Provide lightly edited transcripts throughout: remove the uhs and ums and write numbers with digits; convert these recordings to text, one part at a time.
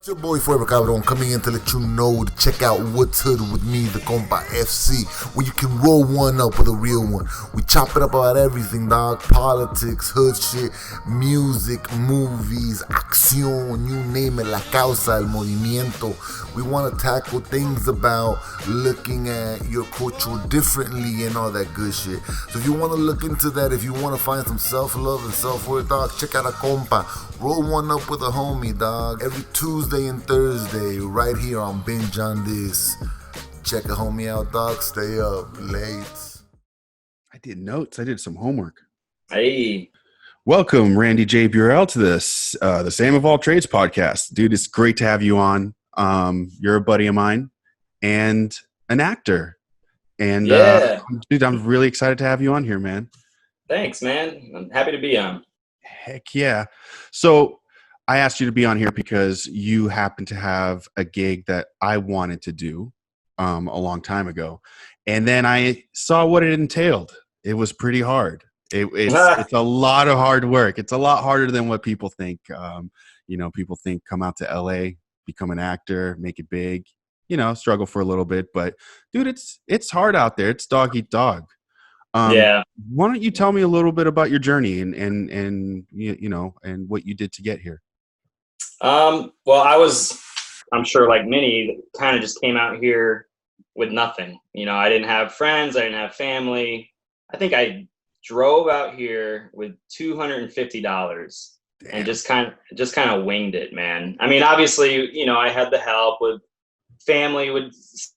Your boy Forever Cabron coming in to let you know to check out What's Hood with me, the Compa FC, where you can roll one up with a real one. We chop it up about everything, dog. Politics, hood shit, music, movies, acción, you name it, la causa, el movimiento. We want to tackle things about looking at your culture differently and all that good shit. So if you want to look into that, if you want to find some self-love and self-worth, dog, check out a Compa. Roll one up with a homie, dog. Every Tuesday and Thursday, right here on Binge on this. Check a homie out, dog. Stay up late. I did notes. I did some homework. Hey. Welcome, Randy J. Burrell, to this the Same of All Trades podcast. Dude, it's great to have you on. You're a buddy of mine and an actor. And dude, I'm really excited to have you on here, man. Thanks, man. I'm happy to be on. Heck yeah. So I asked you to be on here because you happen to have a gig that I wanted to do a long time ago. And then I saw what it entailed. It was pretty hard. It's a lot of hard work. It's a lot harder than what people think. People think come out to LA, become an actor, make it big, struggle for a little bit. But dude, it's hard out there. It's dog eat dog. Why don't you tell me a little bit about your journey and what you did to get here? Well, I'm sure like many, kind of just came out here with nothing. I didn't have friends. I didn't have family. I think I drove out here with $250 and just kind of winged it, man. I mean, obviously, I had the help with family would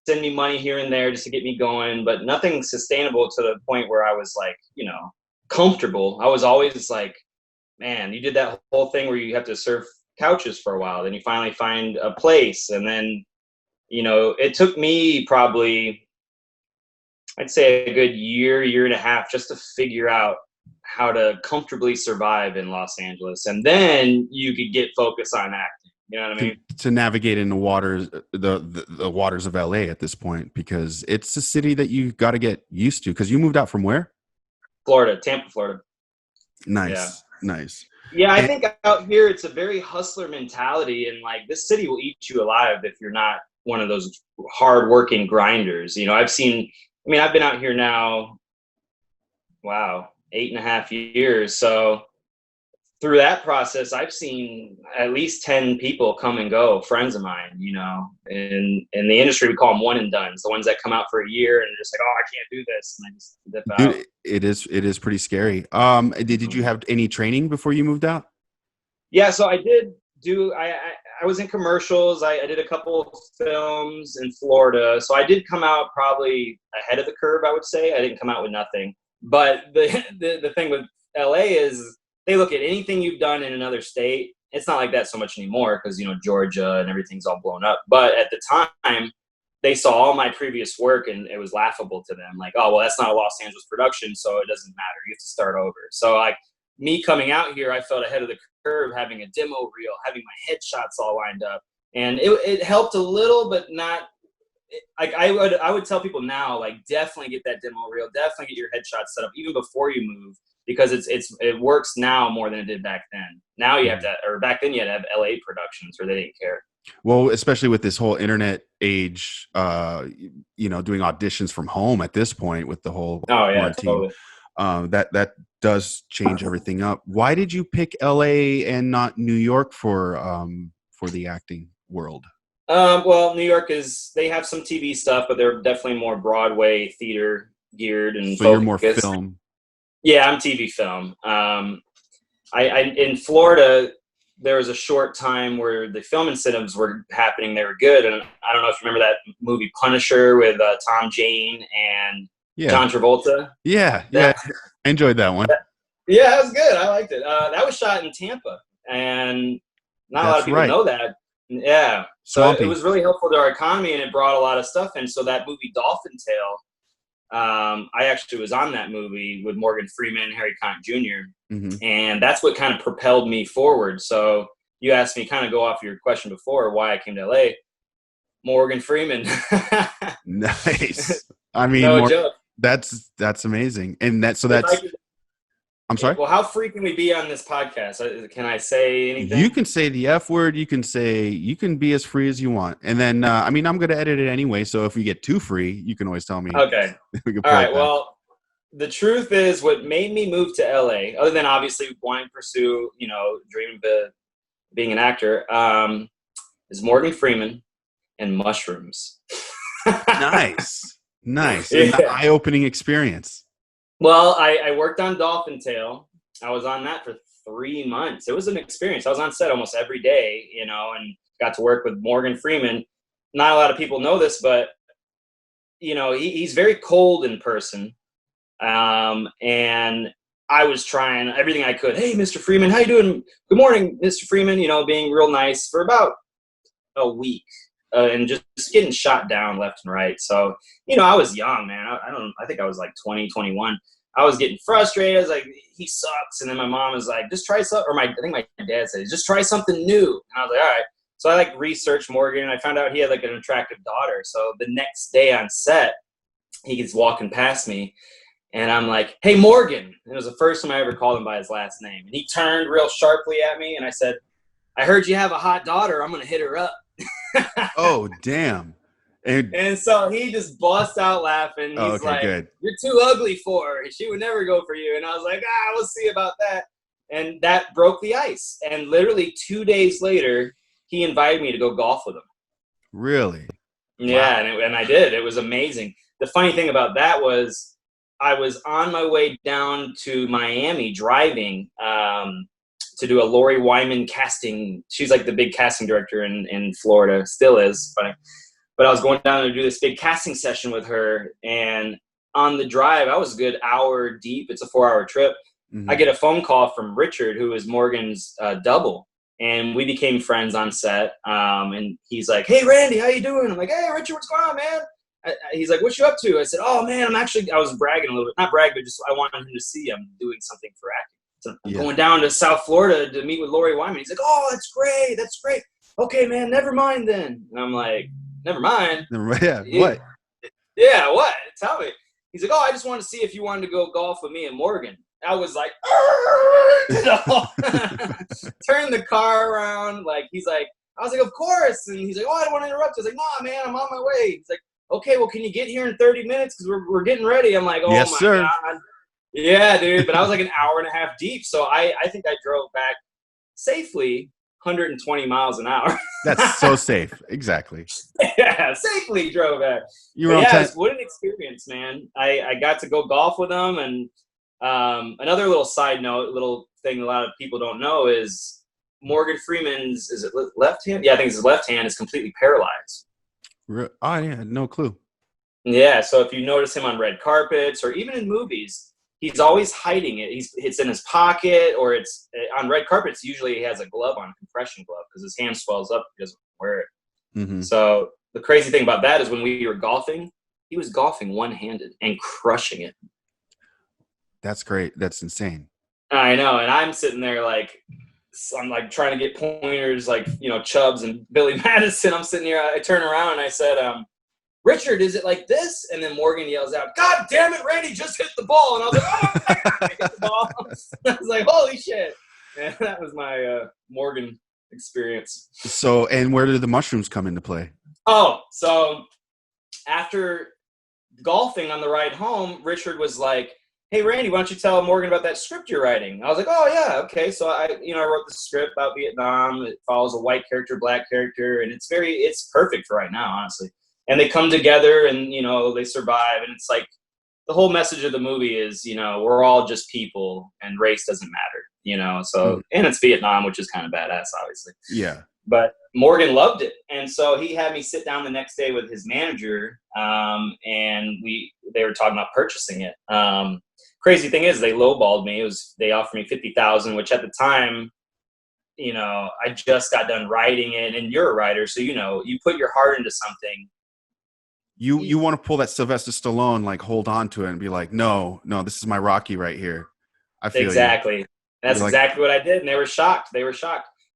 send me money here and there just to get me going, but nothing sustainable to the point where I was like, comfortable. I was always like, man, you did that whole thing where you have to surf couches for a while, then you finally find a place. And then, it took me probably, I'd say a good year and a half just to figure out how to comfortably survive in Los Angeles. And then you could get focused on acting. You know what I mean? To navigate in the waters, the waters of LA at this point, because it's a city that you got to get used to. Because you moved out from where? Florida, Tampa, Florida. Nice, nice. Yeah, I think out here it's a very hustler mentality, and like this city will eat you alive if you're not one of those hardworking grinders. I've been out here now, 8.5 years. So through that process, I've seen at least 10 people come and go, friends of mine, in the industry, we call them one and dones, the ones that come out for a year and just like, oh, I can't do this. And I just dip out. Dude, it is pretty scary. Did you have any training before you moved out? Yeah. So I did I was in commercials. I did a couple of films in Florida. So I did come out probably ahead of the curve, I would say. I didn't come out with nothing. But the thing with LA is, they look at anything you've done in another state. It's not like that so much anymore because, Georgia and everything's all blown up. But at the time, they saw all my previous work and it was laughable to them. Like, oh, well, that's not a Los Angeles production, so it doesn't matter. You have to start over. So, like, me coming out here, I felt ahead of the curve, having a demo reel, having my headshots all lined up. And it helped a little, but not – like I would tell people now, like, definitely get that demo reel. Definitely get your headshots set up even before you move. Because it works now more than it did back then. Now you have to, or back then you had to have LA productions where they didn't care. Well, especially with this whole internet age, doing auditions from home at this point with the whole totally. That does change everything up. Why did you pick LA and not New York for the acting world? Well, New York they have some TV stuff, but they're definitely more Broadway theater geared and so you're more film. Yeah, I'm TV film. I in Florida, there was a short time where the film incentives were happening. They were good. And I don't know if you remember that movie Punisher with Tom Jane and John Travolta. Yeah, I enjoyed that one. Yeah, that was good. I liked it. That was shot in Tampa. And not a lot of people know that. Yeah. So it was really helpful to our economy, and it brought a lot of stuff in. So that movie Dolphin Tale, I actually was on that movie with Morgan Freeman and Harry Connick Jr. Mm-hmm. And that's what kind of propelled me forward. So you asked me, kind of go off your question before, why I came to LA. Morgan Freeman. Nice. I mean, no joke. That's amazing. And I'm sorry? Well, how free can we be on this podcast? Can I say anything? You can say the F word. You can be as free as you want. And then, I'm going to edit it anyway. So if we get too free, you can always tell me. Okay. We can All right. Well, the truth is what made me move to LA, other than obviously wanting to pursue, dreaming of being an actor, is Morgan Freeman and mushrooms. Nice. Yeah. An eye-opening experience. Well, I worked on Dolphin Tale. I was on that for 3 months. It was an experience. I was on set almost every day, and got to work with Morgan Freeman. Not a lot of people know this, but, he's very cold in person. And I was trying everything I could. Hey, Mr. Freeman, how you doing? Good morning, Mr. Freeman. Being real nice for about a week. And just getting shot down left and right. So, I was young, man. I think I was like 20, 21. I was getting frustrated. I was like, he sucks. And then my mom was like, just try something. Or I think my dad said, just try something new. And I was like, all right. So I researched Morgan, and I found out he had like an attractive daughter. So the next day on set, he gets walking past me, and I'm like, hey, Morgan. And it was the first time I ever called him by his last name. And he turned real sharply at me, and I said, I heard you have a hot daughter. I'm going to hit her up. Oh, damn. And so he just busts out laughing. He's like, good. You're too ugly for her. She would never go for you. And I was like, we'll see about that. And that broke the ice. And literally 2 days later, he invited me to go golf with him. Really? Yeah, wow. And I did. It was amazing. The funny thing about that was I was on my way down to Miami driving to do a Lori Wyman casting. She's like the big casting director in Florida, still is. But I was going down to do this big casting session with her. And on the drive, I was a good hour deep. It's a 4-hour trip. Mm-hmm. I get a phone call from Richard, who is Morgan's double. And we became friends on set. And he's like, hey, Randy, how you doing? I'm like, hey, Richard, what's going on, man? He's like, what you up to? I said, oh, man, I was bragging a little bit. Not bragging, but just I wanted him to see I'm doing something for acting. So I'm going down to South Florida to meet with Lori Wyman. He's like, oh, that's great. That's great. Okay, man, never mind then. And I'm like, never mind. Yeah, what? Yeah, what? Tell me. He's like, oh, I just wanted to see if you wanted to go golf with me and Morgan. I was like, turn the car around. Like, he's like, I was like, of course. And he's like, oh, I don't want to interrupt. I was like, nah, man, I'm on my way. He's like, okay, well, can you get here in 30 minutes? Because we're getting ready. I'm like, oh, yes, my sir. God. Yeah, dude. But I was like an hour and a half deep. So I think I drove back safely 120 miles an hour. That's so safe. Exactly. Yeah, safely drove back. You were on time. What an experience, man. I got to go golf with them. And another little side note, little thing a lot of people don't know is Morgan Freeman's, is it left hand? Yeah, I think his left hand is completely paralyzed. Oh, yeah, no clue. Yeah, so if you notice him on red carpets or even in movies, he's always hiding it. It's in his pocket, or it's on red carpets. Usually he has a glove on, a compression glove, because his hand swells up. He doesn't wear it. Mm-hmm. So the crazy thing about that is when we were golfing, he was golfing one-handed and crushing it. That's great. That's insane. I know. And I'm sitting there I'm like trying to get pointers like, Chubbs and Billy Madison. I'm sitting here. I turn around and I said, Richard, is it like this? And then Morgan yells out, God damn it, Randy just hit the ball. And I was like, oh, I hit the ball. I was like, holy shit. And that was my Morgan experience. So, and where did the mushrooms come into play? Oh, so after golfing on the ride home, Richard was like, hey, Randy, why don't you tell Morgan about that script you're writing? I was like, oh, yeah, okay. So I wrote the script about Vietnam. It follows a white character, black character, and it's perfect for right now, honestly. And they come together and, they survive. And it's like the whole message of the movie is, we're all just people and race doesn't matter, So, and it's Vietnam, which is kind of badass, obviously. Yeah. But Morgan loved it. And so he had me sit down the next day with his manager, and they were talking about purchasing it. Crazy thing is they lowballed me. They offered me $50,000, which at the time, I just got done writing it, and you're a writer. So, you put your heart into something. You want to pull that Sylvester Stallone, like hold on to it and be like, no, this is my Rocky right here. I feel exactly. You. That's exactly what I did. And they were shocked.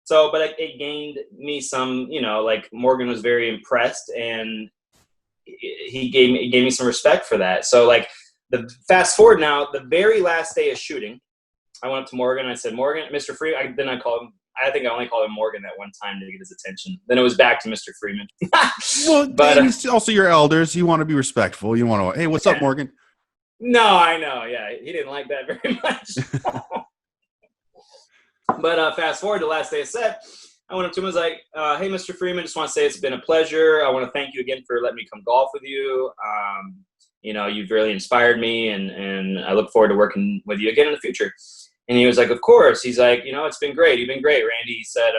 So, but it gained me some, like Morgan was very impressed, and he gave me some respect for that. So like fast forward now, the very last day of shooting, I went up to Morgan and I said, Morgan, Mr. Freeman. Then I called him. I think I only called him Morgan that one time to get his attention. Then it was back to Mr. Freeman. Well, but he's also your elders. You want to be respectful. You want to, hey, what's up, Morgan? No, I know. Yeah, he didn't like that very much. But fast forward to the last day of set, I went up to him and was like, hey, Mr. Freeman, just want to say it's been a pleasure. I want to thank you again for letting me come golf with you. You know, you've really inspired me, and I look forward to working with you again in the future. And he was like, of course. He's like, you know, it's been great. You've been great, Randy. He said,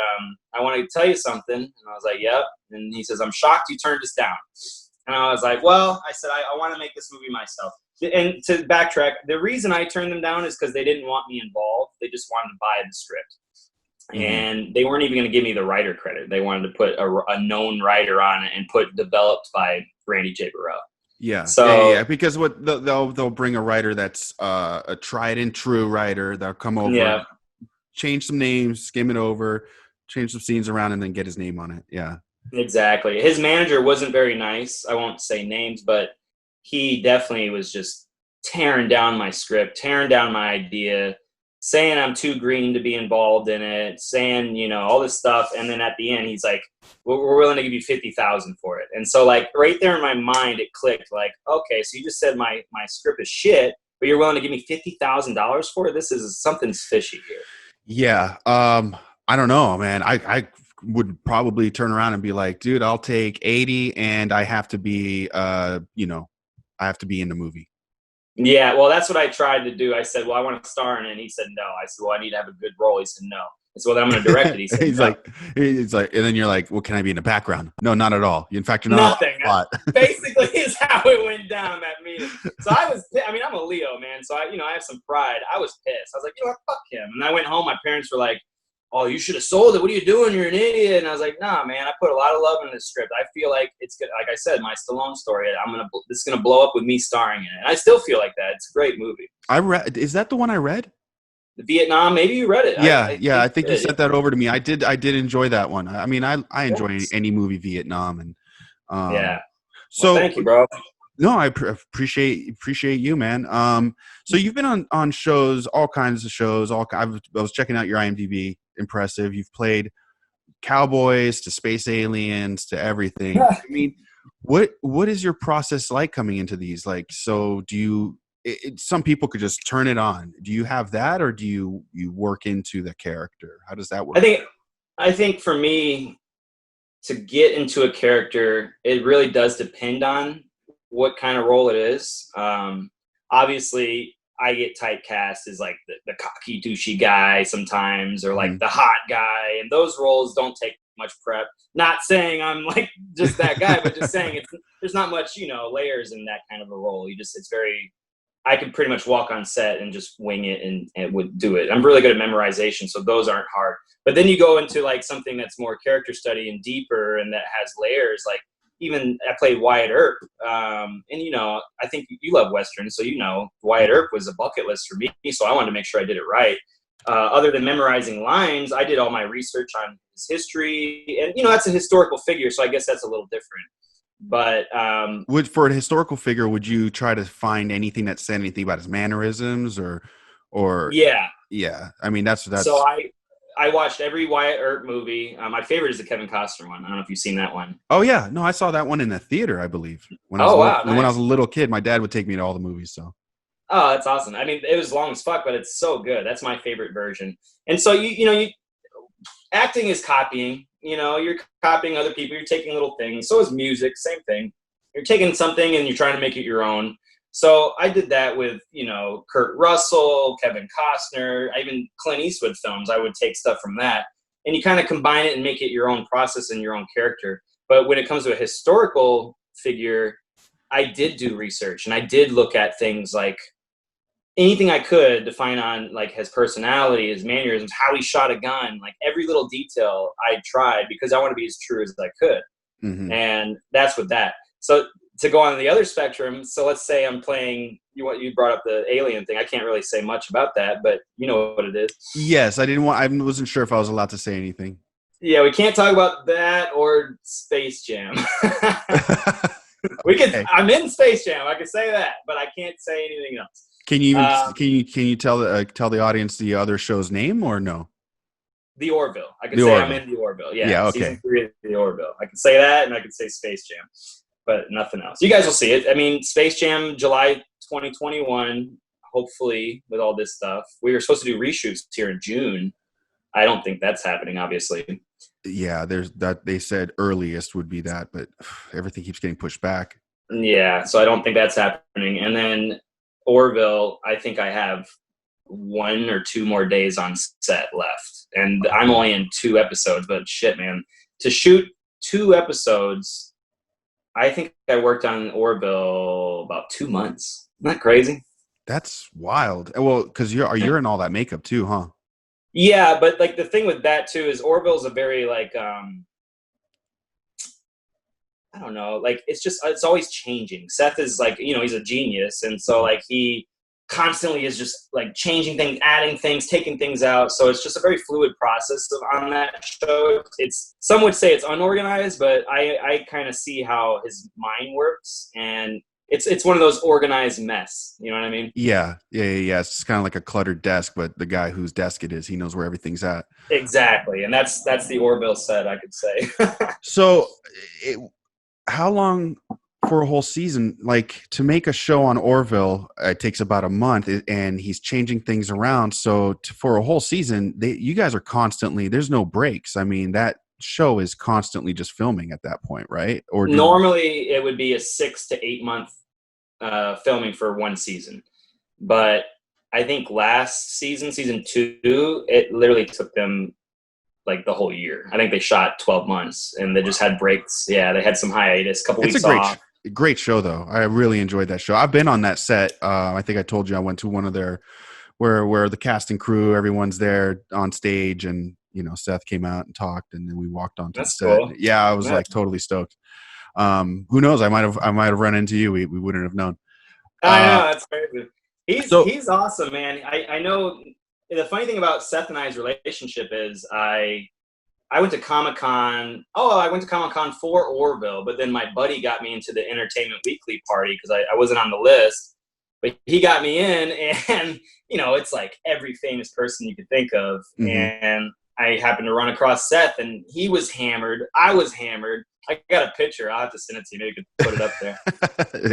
I want to tell you something. And I was like, yep. And he says, I'm shocked you turned us down. And I was like, well, I said, I want to make this movie myself. And to backtrack, the reason I turned them down is because they didn't want me involved. They just wanted to buy the script. Mm-hmm. And they weren't even going to give me the writer credit. They wanted to put a known writer on it and put developed by Randy J. Burrell. Yeah. So yeah. Because what they'll bring a writer that's a tried and true writer. They'll come over, change some names, skim it over, change some scenes around, and then get his name on it. Yeah. Exactly. His manager wasn't very nice. I won't say names, but he definitely was just tearing down my script, tearing down my idea, saying I'm too green to be involved in it, saying, you know, all this stuff. And then at the end, he's like, we're willing to give you $50,000 for it. And so, like, right there in my mind, it clicked, like, okay, so you just said my script is shit, but you're willing to give me $50,000 for it? This is something's fishy here. Yeah. I don't know, man. I would probably turn around and be like, dude, I'll take 80 and I have to be, you know, I have to be in the movie. Yeah, well, that's what I tried to do. I said, well, I want to star in it. And he said, no. I said, well, I need to have a good role. He said, no. I said, well, then I'm going to direct it. He said, he's no. He's like, and then you're like, well, can I be in the background? No, not at all. In fact, you're not. Nothing. Basically is how it went down that meeting. So I'm a Leo, man. So I have some pride. I was pissed. I was like, you know what, fuck him. And I went home. My parents were like, oh, you should have sold it. What are you doing? You're an idiot. And I was like, nah, man, I put a lot of love in this script. I feel like it's good. Like I said, my Stallone story, this is going to blow up with me starring in it. And I still feel like that. It's a great movie. Is that the one I read? The Vietnam, maybe you read it. I think you sent that over to me. I did enjoy that one. I mean, I enjoy any movie Vietnam. And yeah. So well, thank you, bro. No, I appreciate you, man. So you've been on shows, all kinds of shows. I was checking out your IMDb. Impressive. You've played cowboys to space aliens to everything. I mean, what is your process like coming into these? Like, so do you? Some people could just turn it on. Do you have that, or do you work into the character? How does that work? I think for me, to get into a character, it really does depend on what kind of role it is. Obviously, I get typecast as like the cocky, douchey guy sometimes, or like the hot guy, and those roles don't take much prep. Not saying I'm like just that guy, but just saying there's not much, layers in that kind of a role. I could pretty much walk on set and just wing it and would do it. I'm really good at memorization, so those aren't hard. But then you go into like something that's more character study and deeper, and that has layers. Like even I played Wyatt Earp, and I think you love Westerns, so Wyatt Earp was a bucket list for me. So I wanted to make sure I did it right. Other than memorizing lines, I did all my research on his history, and that's a historical figure, so I guess that's a little different. But for a historical figure, would you try to find anything that said anything about his mannerisms or yeah? I mean, that's so I watched every Wyatt Earp movie. My favorite is the Kevin Costner one. I don't know if you've seen that one. Oh yeah, no, I saw that one in the theater, I believe. When I was a little kid, my dad would take me to all the movies. So. Oh, that's awesome. I mean, it was long as fuck, but it's so good. That's my favorite version. And so you acting is copying. You're copying other people. You're taking little things. So is music. Same thing. You're taking something and you're trying to make it your own. So I did that with, Kurt Russell, Kevin Costner, even Clint Eastwood films. I would take stuff from that. And you kind of combine it and make it your own process and your own character. But when it comes to a historical figure, I did do research. And I did look at things like anything I could to find on like his personality, his mannerisms, how he shot a gun, like every little detail I tried because I want to be as true as I could. Mm-hmm. And that's with that. So to go on the other spectrum, so let's say I'm playing, you brought up the alien thing. I can't really say much about that, but you know what it is. Yes, I wasn't sure if I was allowed to say anything. Yeah, we can't talk about that or Space Jam. We could. Okay. I'm in Space Jam. I can say that, but I can't say anything else. Can you even can you tell the audience the other show's name or no? The Orville. I can The say Orville. I'm in the Orville. Yeah. Yeah, okay. Season 3 of the Orville. I can say that, and I can say Space Jam, but nothing else. You guys will see it. I mean, Space Jam, July 2021. Hopefully, with all this stuff, we were supposed to do reshoots here in June. I don't think that's happening, obviously. Yeah, there's that. They said earliest would be that, but everything keeps getting pushed back. Yeah, so I don't think that's happening. And then Orville, I think I have 1 or 2 more days on set left, and I'm only in 2 episodes. But shit, man, to shoot 2 episodes, I think I worked on Orville about 2 months. Isn't that crazy? That's wild. Well, because you're in all that makeup too, huh? Yeah, but like the thing with that too is Orville's a very like I don't know, like it's always changing. Seth is like, he's a genius, and so like he constantly is just like changing things, adding things, taking things out. So it's just a very fluid process on that show. Some would say it's unorganized, but I kind of see how his mind works, and it's one of those organized mess. You know what I mean? Yeah. It's kind of like a cluttered desk, but the guy whose desk it is, he knows where everything's at. Exactly, and that's the Orville set, I could say. So, how long for a whole season? Like, to make a show on Orville, it takes about a month, and he's changing things around. So, for a whole season, you guys are constantly. There's no breaks. I mean, that show is constantly just filming at that point, right? Or normally it would be a 6 to 8 month filming for one season, but I think last season 2, it literally took them like the whole year. I think they shot 12 months, and they just had breaks. Yeah, they had some hiatus, couple weeks off. Great show though. I really enjoyed that show. I've been on that set. I think I told you I went to one of their where the cast and crew, everyone's there on stage, and Seth came out and talked, and then we walked onto the set. Cool. Yeah, I was like totally stoked. Who knows? I might have run into you. We wouldn't have known. I know, that's crazy. He's awesome, man. I know the funny thing about Seth and I's relationship is I went to Comic-Con. I went to Comic-Con for Orville, but then my buddy got me into the Entertainment Weekly party because I wasn't on the list. But he got me in, and it's like every famous person you could think of. Mm-hmm. And I happened to run across Seth, and he was hammered. I was hammered. I got a picture. I'll have to send it to you. Maybe you could put it up there.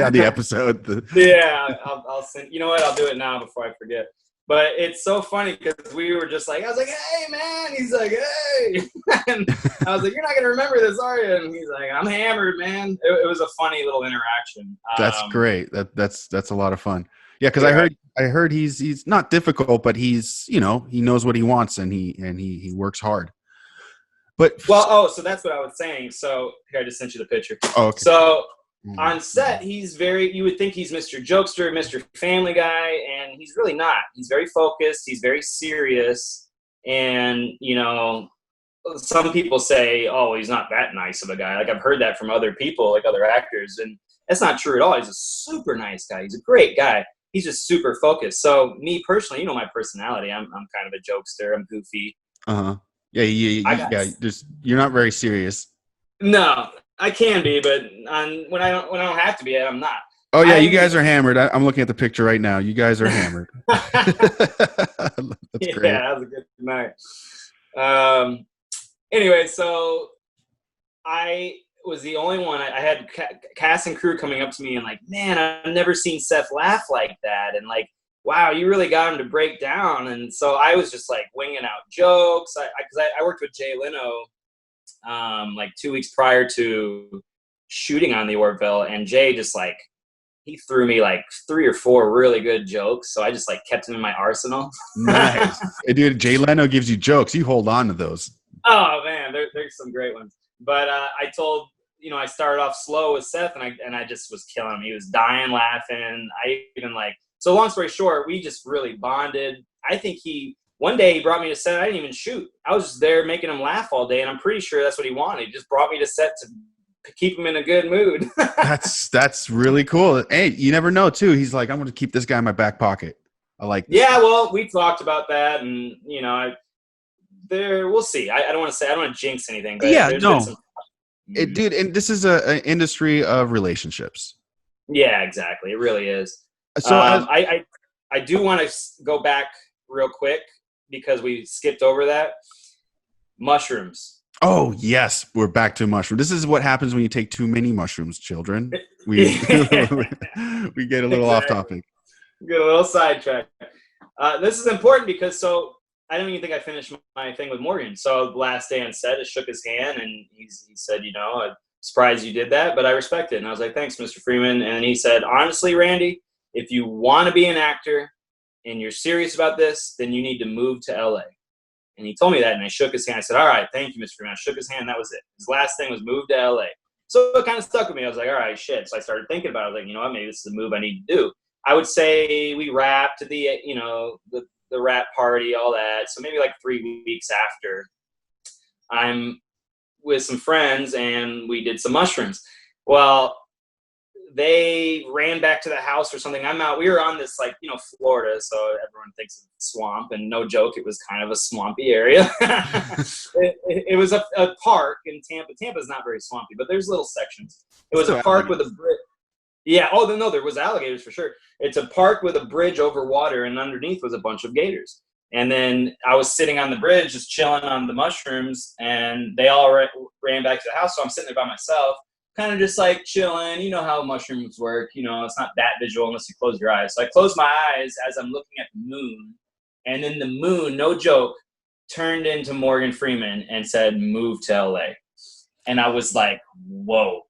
On the episode. Yeah, I'll send. You know what? I'll do it now before I forget. But it's so funny because we were just like, I was like, hey, man. He's like, hey. And I was like, you're not going to remember this, are you? And he's like, I'm hammered, man. It was a funny little interaction. That's great. That's a lot of fun. Yeah, because I heard he's not difficult, but he's he knows what he wants, and he works hard. But so that's what I was saying. So here, I just sent you the picture. Oh, okay. So on set, he's you would think he's Mr. Jokester, Mr. Family Guy, and he's really not. He's very focused. He's very serious. And, some people say, oh, he's not that nice of a guy. Like, I've heard that from other people, like other actors. And that's not true at all. He's a super nice guy. He's a great guy. He's just super focused. So me personally, my personality, I'm kind of a jokester. I'm goofy. Uh-huh. Yeah. You're not very serious. No. I can be, but when I don't have to be, I'm not. Oh yeah, you guys are hammered. I'm looking at the picture right now. You guys are hammered. That's great. Yeah, that was a good night. Anyway, so I was the only one. I had cast and crew coming up to me and like, man, I've never seen Seth laugh like that, and like, wow, you really got him to break down. And so I was just like winging out jokes. Because I worked with Jay Leno. Like 2 weeks prior to shooting on the Orville, and Jay just like he threw me like 3 or 4 really good jokes, so I just like kept them in my arsenal. Nice. Hey, dude, Jay Leno gives you jokes. You hold on to those. Oh man, there's some great ones. But I told I started off slow with Seth, and I just was killing him. He was dying laughing. I even so long story short, we just really bonded. I think one day he brought me to set. I didn't even shoot. I was just there making him laugh all day, and I'm pretty sure that's what he wanted. He just brought me to set to keep him in a good mood. That's really cool. Hey, you never know too. He's like, I'm going to keep this guy in my back pocket. I like this. Yeah, well, we talked about that, and we'll see. I don't want to jinx anything, but yeah, no, dude, and this is an industry of relationships. Yeah, exactly. It really is. So I I do want to go back real quick because we skipped over that. Mushrooms. Oh yes, we're back to mushroom. This is what happens when you take too many mushrooms, children. We we get a little off topic. Get a little sidetracked. This is important because I don't even think I finished my thing with Morgan. So the last day on set, I shook his hand and he said, I'm surprised you did that, but I respect it. And I was like, thanks, Mr. Freeman. And he said, honestly, Randy, if you want to be an actor and you're serious about this, then you need to move to LA. And he told me that, and I shook his hand. I said, all right, thank you, Mr. Freeman. I shook his hand, and that was it. His last thing was move to LA. So it kind of stuck with me. I was like, all right, shit. So I started thinking about it. I was like, you know what, maybe this is the move I need to do. I would say we wrapped the wrap party, all that. So maybe like 3 weeks after, I'm with some friends, and we did some mushrooms. Well, they ran back to the house or something. I'm out. We were on this, Florida, so everyone thinks of swamp, and no joke, it was kind of a swampy area. it was a park in Tampa. Tampa's not very swampy, but there's little sections. It was a park with a bridge. Yeah. Oh, no, there was alligators for sure. It's a park with a bridge over water, and underneath was a bunch of gators. And then I was sitting on the bridge, just chilling on the mushrooms, and they all ran back to the house. So I'm sitting there by myself, kind of just like chilling. You know how mushrooms work. It's not that visual unless you close your eyes. So I closed my eyes as I'm looking at the moon. And then the moon, no joke, turned into Morgan Freeman and said, move to LA. And I was like, whoa.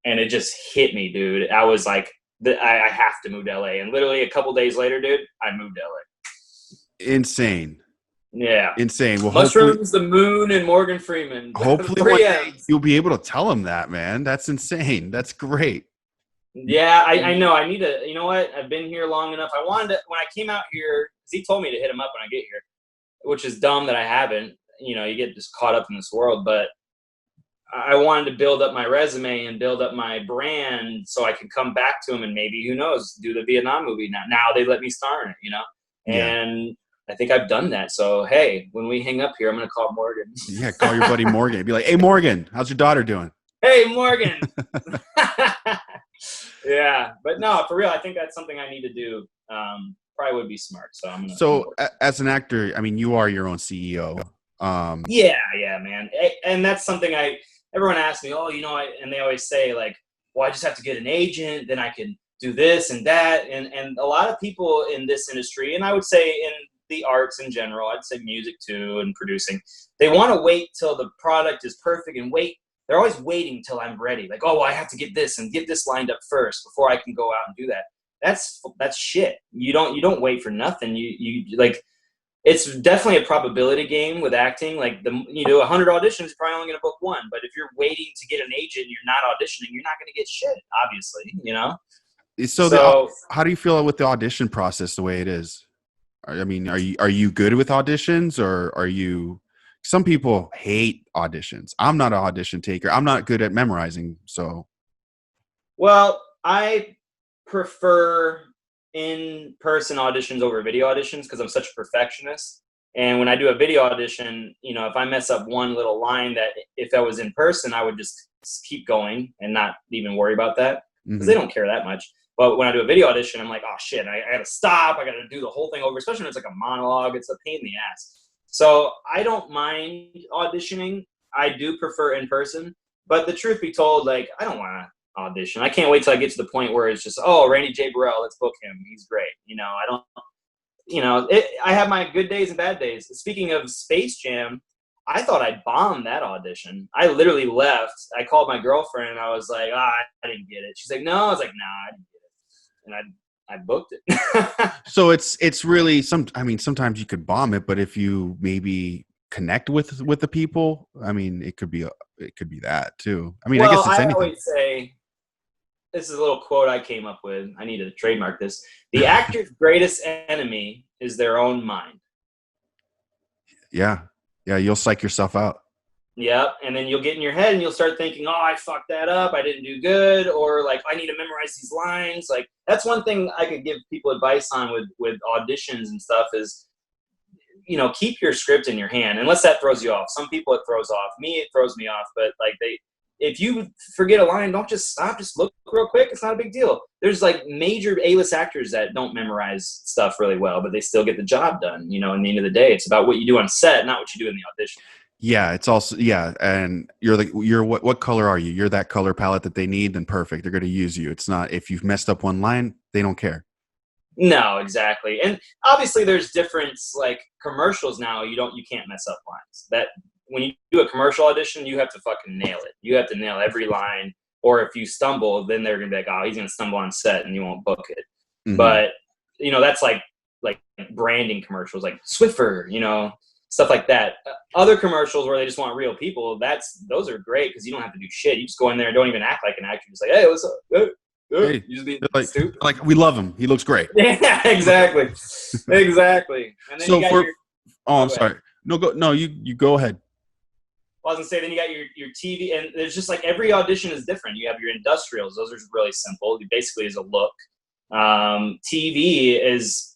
And it just hit me, dude. I was like, I have to move to LA. And literally a couple days later, dude, I moved to LA. Insane. Yeah. Insane. Well, mushrooms, the moon, and Morgan Freeman. Hopefully one day you'll be able to tell him that, man. That's insane. That's great. Yeah, I know. I need to, you know what? I've been here long enough. I wanted to, when I came out here, because he told me to hit him up when I get here, which is dumb that I haven't. You get just caught up in this world. But I wanted to build up my resume and build up my brand so I could come back to him and maybe, who knows, do the Vietnam movie now. Now they let me star in it, And I think I've done that. So, hey, when we hang up here, I'm going to call Morgan. Yeah, call your buddy Morgan. Be like, hey, Morgan, how's your daughter doing? Hey, Morgan. Yeah. But no, for real, I think that's something I need to do. Probably would be smart. So, I'm going to. As an actor, I mean, you are your own CEO. Yeah, man. And that's something everyone asks me, and they always say, like, well, I just have to get an agent, then I can do this and that. And a lot of people in this industry, and I would say in the arts in general, I'd say music too, and producing, they want to wait till the product is perfect and wait. They're always waiting till I'm ready. Like, oh, well, I have to get this and get this lined up first before I can go out and do that. That's shit. You don't wait for nothing. You like, it's definitely a probability game with acting. Like, you do 100 auditions, you're probably only going to book one. But if you're waiting to get an agent, you're not auditioning, you're not going to get shit, obviously, So how do you feel with the audition process the way it is? I mean, are you good with auditions, or are you? Some people hate auditions. I'm not an audition taker. I'm not good at memorizing. So, well, I prefer in-person auditions over video auditions because I'm such a perfectionist. And when I do a video audition, if I mess up one little line, that if I was in person, I would just keep going and not even worry about that because they don't care that much. But when I do a video audition, I'm like, oh shit, I got to stop. I got to do the whole thing over, especially when it's like a monologue. It's a pain in the ass. So I don't mind auditioning. I do prefer in person. But the truth be told, like, I don't want to audition. I can't wait till I get to the point where it's just, oh, Randy J. Burrell, let's book him. He's great. I have my good days and bad days. Speaking of Space Jam, I thought I bombed that audition. I literally left. I called my girlfriend and I was like, I didn't get it. She's like, no. I was like, nah, I didn't get it. And I booked it. So it's really sometimes you could bomb it, but if you maybe connect with the people, I mean, it could be that too. I mean, I guess it's anything. I always say, this is a little quote I came up with. I need to trademark this. The actor's greatest enemy is their own mind. Yeah. Yeah, you'll psych yourself out. Yep, and then you'll get in your head and you'll start thinking, oh, I fucked that up. I didn't do good. Or, like, I need to memorize these lines. Like, that's one thing I could give people advice on with auditions and stuff is, keep your script in your hand, unless that throws you off. Some people it throws off. Me, it throws me off. But, like, if you forget a line, don't just stop. Just look real quick. It's not a big deal. There's like major A-list actors that don't memorize stuff really well, but they still get the job done. You know, in the end of the day, it's about what you do on set, not what you do in the audition. Yeah, it's also and you're what color are you? You're that color palette that they need, then perfect. They're going to use you. It's not if you've messed up one line, they don't care. No, exactly. And obviously there's difference, like commercials now, you can't mess up lines. That when you do a commercial audition, you have to fucking nail it. You have to nail every line, or if you stumble, then they're going to be like, oh, he's going to stumble on set and you won't book it. Mm-hmm. But, you know, that's like branding commercials, like Swiffer, you know, stuff like that. Other commercials where they just want real people, those are great because you don't have to do shit. You just go in there and don't even act like an actor. You're just like, hey, what's up? Hey, you just be stupid. Like we love him. He looks great. Yeah, exactly. Exactly. And then I'm sorry. No, you go ahead. I was gonna say, then you got your TV, and there's just like every audition is different. You have your industrials; those are really simple. It basically is a look. TV is,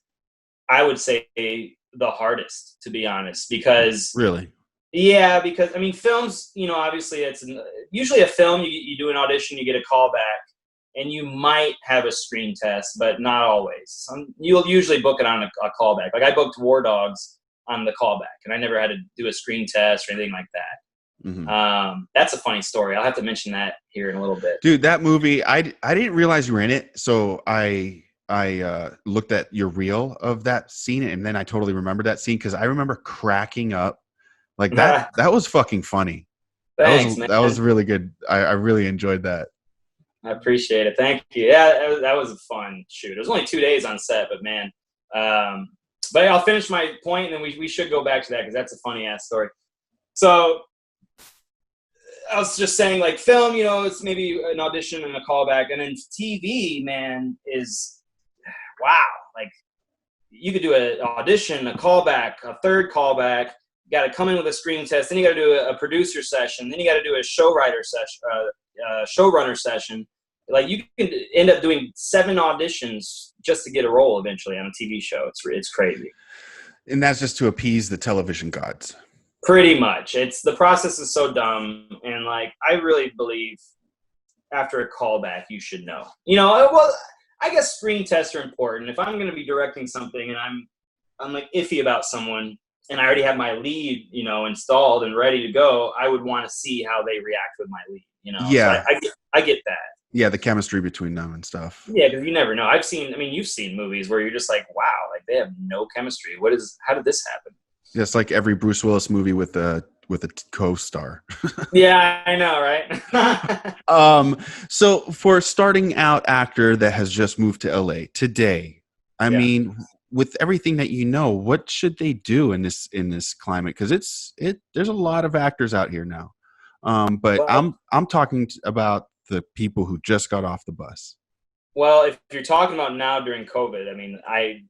I would say, the hardest, to be honest, because really, yeah, because I mean, films. You know, obviously, it's usually a film. You do an audition, you get a call back, and you might have a screen test, but not always. You'll usually book it on a callback. Like I booked War Dogs on the callback, and I never had to do a screen test or anything like that. Mm-hmm. That's a funny story. I'll have to mention that here in a little bit. Dude, that movie, I didn't realize you were in it, so I looked at your reel of that scene, and then I totally remembered that scene because I remember cracking up. Like that was fucking funny. Thanks, man. That was really good. I really enjoyed that. I appreciate it. Thank you. Yeah, that was a fun shoot. It was only 2 days on set, but man. But I'll finish my point, and then we should go back to that because that's a funny ass story. So I was just saying, like film, you know, it's maybe an audition and a callback, and then TV, man, is wow. Like you could do an audition, a callback, a third callback. You got to come in with a screen test. Then you got to do a producer session. Then you got to do a showrunner session. Like you can end up doing 7 auditions just to get a role eventually on a TV show. It's crazy. And that's just to appease the television gods. Pretty much. The process is so dumb, and like I really believe after a callback you should know. You know, well, I guess screen tests are important. If I'm going to be directing something and I'm like iffy about someone, and I already have my lead, you know, installed and ready to go, I would want to see how they react with my lead. You know, yeah, so I get that. Yeah, the chemistry between them and stuff. Yeah, because you never know. You've seen movies where you're just like, wow, like they have no chemistry. How did this happen? Just like every Bruce Willis movie with a co-star. Yeah, I know, right? So for starting out actor that has just moved to LA today, I mean, with everything that you know, what should they do in this climate? Because there's a lot of actors out here now. But I'm talking about the people who just got off the bus. Well, if you're talking about now during COVID, I mean, I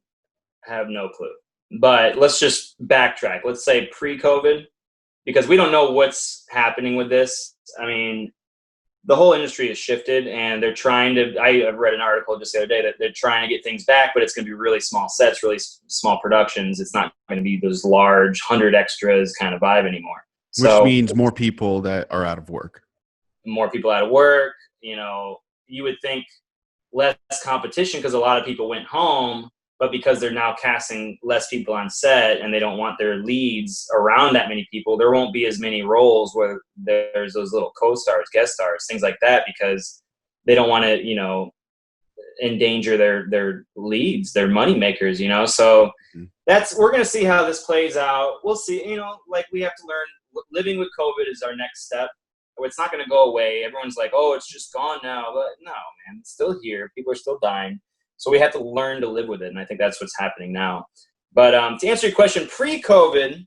have no clue. But let's just backtrack. Let's say pre-COVID, because we don't know what's happening with this. I mean, the whole industry has shifted, and they're trying to. I read an article just the other day that they're trying to get things back, but it's going to be really small sets, really small productions. It's not going to be those large 100 extras kind of vibe anymore. Which means more people that are out of work. More people out of work. You know, you would think less competition because a lot of people went home. But because they're now casting less people on set and they don't want their leads around that many people, there won't be as many roles where there's those little co-stars, guest stars, things like that, because they don't want to, you know, endanger their leads, their money makers, you know. So we're going to see how this plays out. We'll see, you know, like we have to learn living with COVID is our next step. It's not going to go away. Everyone's like, oh, it's just gone now. But no, man, it's still here. People are still dying. So we have to learn to live with it, and I think that's what's happening now. But to answer your question, pre-COVID,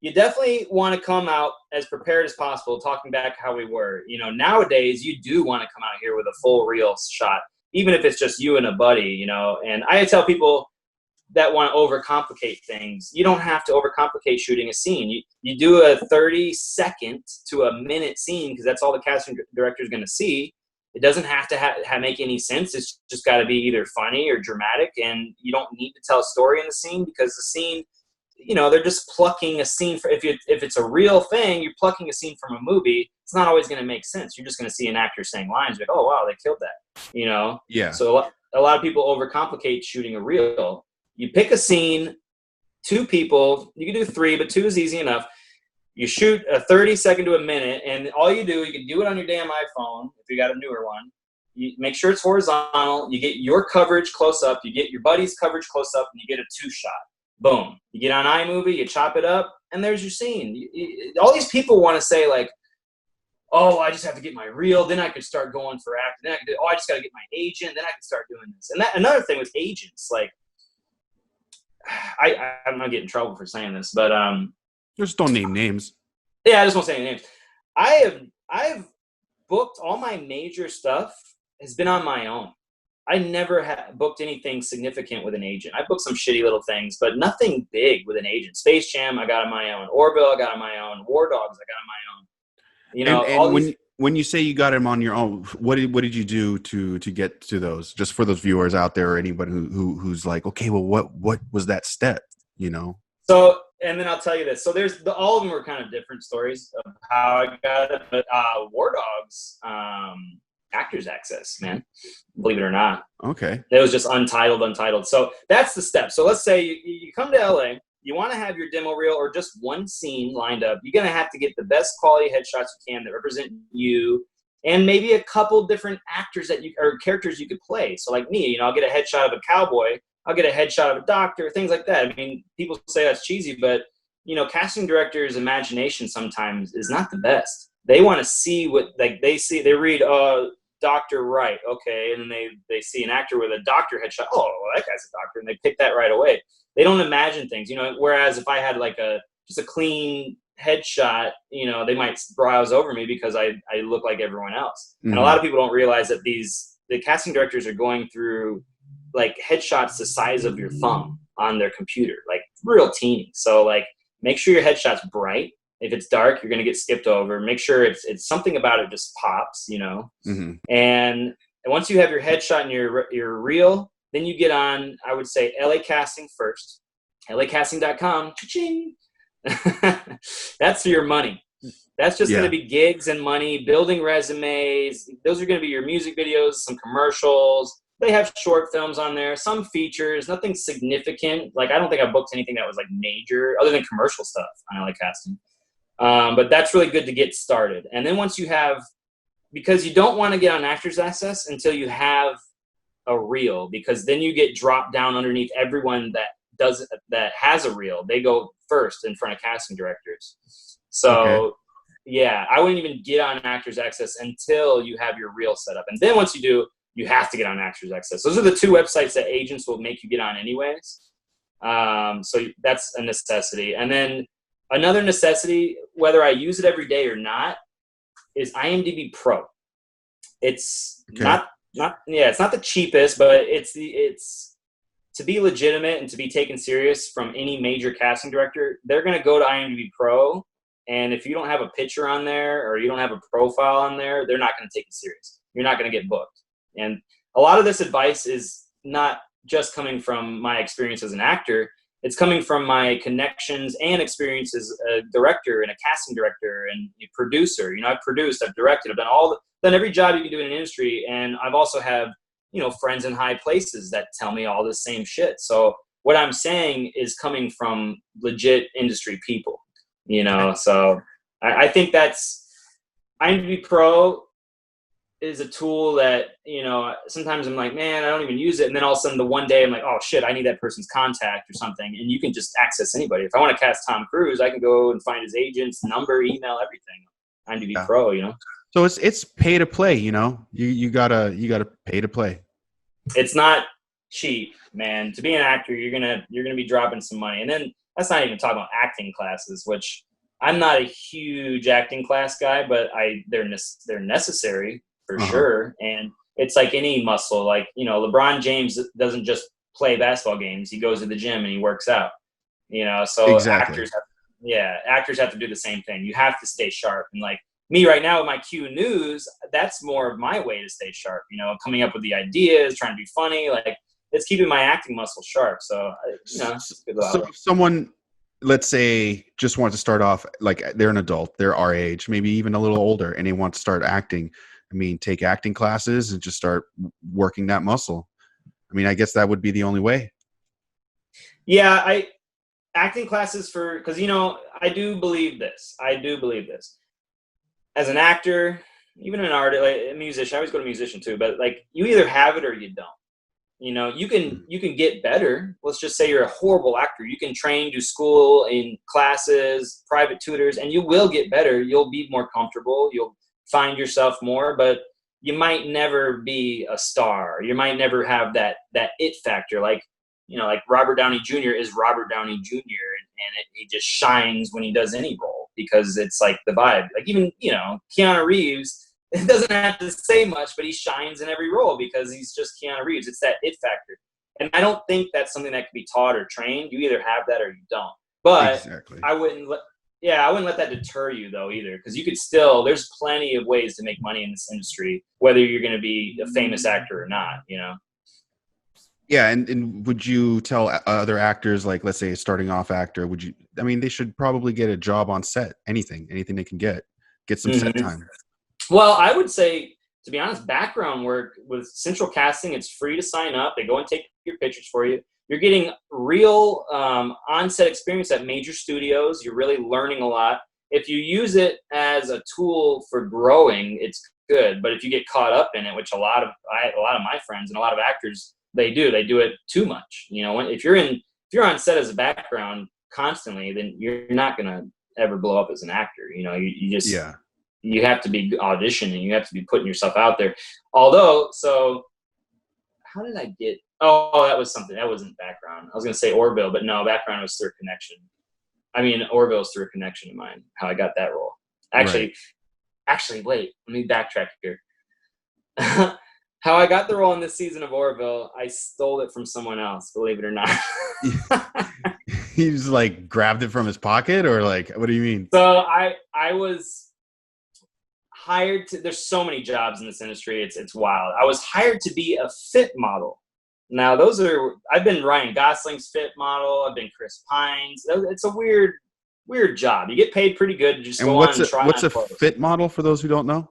you definitely want to come out as prepared as possible, talking back how we were. You know, nowadays, you do want to come out here with a full reel shot, even if it's just you and a buddy, you know. And I tell people that want to overcomplicate things, you don't have to overcomplicate shooting a scene. You do a 30-second to a minute scene because that's all the casting director is going to see. It doesn't have to make any sense. It's just got to be either funny or dramatic, and you don't need to tell a story in the scene because the scene they're just plucking a scene if it's a real thing, you're plucking a scene from a movie. It's not always going to make sense. You're just going to see an actor saying lines like, oh wow, they killed that, Yeah. So a lot of people overcomplicate shooting a reel. You pick a scene, 2 people, you can do 3, but 2 is easy enough. You shoot a 30-second to a minute, and all you can do it on your damn iPhone if you got a newer one. You make sure it's horizontal. You get your coverage close up. You get your buddy's coverage close up, and you get a 2-shot. Boom. You get on iMovie, you chop it up, and there's your scene. All these people want to say, like, oh, I just have to get my reel, then I could start going for acting. Then I just got to get my agent, then I can start doing this. And another thing with agents, like, I'm not getting in trouble for saying this, but just don't name names. Yeah, I just won't say any names. I've booked all my major stuff has been on my own. I never booked anything significant with an agent. I booked some shitty little things, but nothing big with an agent. Space Jam, I got on my own. Orville, I got on my own. War Dogs, I got on my own. And when you say you got them on your own, what did you do to get to those? Just for those viewers out there, or anybody who's like, okay, well, what was that step? So, and then I'll tell you this. So all of them were kind of different stories of how I got it. But War Dogs, Actors Access, man, believe it or not. Okay. It was just Untitled. So that's the step. So let's say you come to LA, you want to have your demo reel or just one scene lined up. You're going to have to get the best quality headshots you can that represent you, and maybe a couple different actors or characters you could play. So like me, I'll get a headshot of a cowboy. I'll get a headshot of a doctor, things like that. I mean, people say that's cheesy, but casting directors' imagination sometimes is not the best. They want to see what they see. They read, Dr. Wright, okay, and then they see an actor with a doctor headshot. Oh, well, that guy's a doctor, and they pick that right away. They don't imagine things, Whereas if I had like just a clean headshot, they might browse over me because I look like everyone else. Mm-hmm. And a lot of people don't realize that the casting directors are going through like headshots the size of your thumb on their computer, like real teeny. So like, make sure your headshot's bright. If it's dark, you're going to get skipped over. Make sure it's something about it just pops, Mm-hmm. And once you have your headshot and your reel, then you get on, I would say, LA Casting first. LAcasting.com. Cha-ching. That's for your money. That's just going to be gigs and money, building resumes. Those are going to be your music videos, some commercials. They have short films on there, some features, nothing significant. Like, I don't think I booked anything that was like major other than commercial stuff on LA Casting. But that's really good to get started. And then once you have, because you don't want to get on Actors Access until you have a reel, because then you get dropped down underneath everyone that has a reel. They go first in front of casting directors. So yeah, I wouldn't even get on Actors Access until you have your reel set up. And then once you do, you have to get on Actors Access. Those are the 2 websites that agents will make you get on anyways. So that's a necessity. And then another necessity, whether I use it every day or not, is IMDb Pro. It's not the cheapest, but it's to be legitimate and to be taken serious from any major casting director. They're going to go to IMDb Pro, and if you don't have a picture on there or you don't have a profile on there, they're not going to take it serious. You're not going to get booked. And a lot of this advice is not just coming from my experience as an actor. It's coming from my connections and experience as a director and a casting director and a producer. I've produced, I've directed, I've done every job you can do in an industry. And I've also have, friends in high places that tell me all the same shit. So what I'm saying is coming from legit industry people, so I think that's IMDb Pro is a tool that, sometimes I'm like, man, I don't even use it. And then all of a sudden the one day I'm like, oh shit, I need that person's contact or something. And you can just access anybody. If I want to cast Tom Cruise, I can go and find his agent's number, email, everything. IMDb Pro, So it's pay to play, you gotta pay to play. It's not cheap, man. To be an actor, you're gonna be dropping some money. And then that's not even talking about acting classes, which I'm not a huge acting class guy, but they're necessary. For sure. And it's like any muscle, like, LeBron James doesn't just play basketball games. He goes to the gym and he works out, so exactly. Actors have to do the same thing. You have to stay sharp. And like me right now with my Q News, that's more of my way to stay sharp, coming up with the ideas, trying to be funny. Like, it's keeping my acting muscle sharp. So, so if someone let's say just want to start off, like they're an adult, they're our age, maybe even a little older, and they want to start acting. I mean, take acting classes and just start working that muscle. I mean, I guess that would be the only way. Yeah, acting classes because I do believe this. As an actor, even an artist, like a musician, I always go to musician too, but like you either have it or you don't. You can get better. Let's just say you're a horrible actor. You can train, do school in classes, private tutors, and you will get better. You'll be more comfortable. You'll find yourself more, but you might never be a star. You might never have that it factor. Like Robert Downey Jr. is Robert Downey Jr. and he just shines when he does any role because it's like the vibe. Like even Keanu Reeves. It doesn't have to say much, but he shines in every role because he's just Keanu Reeves. It's that it factor. And I don't think that's something that can be taught or trained. You either have that or you don't. But exactly. I wouldn't let that deter you though either, because you could still, there's plenty of ways to make money in this industry, whether you're going to be a famous actor or not, Yeah, and would you tell other actors, like let's say a starting off actor, they should probably get a job on set, anything they can get some set time. Well, I would say, to be honest, background work with Central Casting, it's free to sign up. They go and take your pictures for you. You're getting real on-set experience at major studios. You're really learning a lot. If you use it as a tool for growing, it's good. But if you get caught up in it, which a lot of my friends and a lot of actors, they do it too much. If you're on set as a background constantly, then you're not going to ever blow up as an actor. You just You have to be auditioning. You have to be putting yourself out there. Although, so how did I get? Oh, that was something. That wasn't background. I was going to say Orville, but no, background was through a connection. I mean, Orville's through a connection of mine. How I got that role. Actually, wait. Let me backtrack here. How I got the role in this season of Orville, I stole it from someone else. Believe it or not. He just like grabbed it from his pocket, or like, what do you mean? So I was hired to, there's so many jobs in this industry, it's wild. I was hired to be a fit model. Now I've been Ryan Gosling's fit model, I've been Chris Pine's. It's a weird job. You get paid pretty good to just go on and try on what's a clothes. fit model for those who don't know?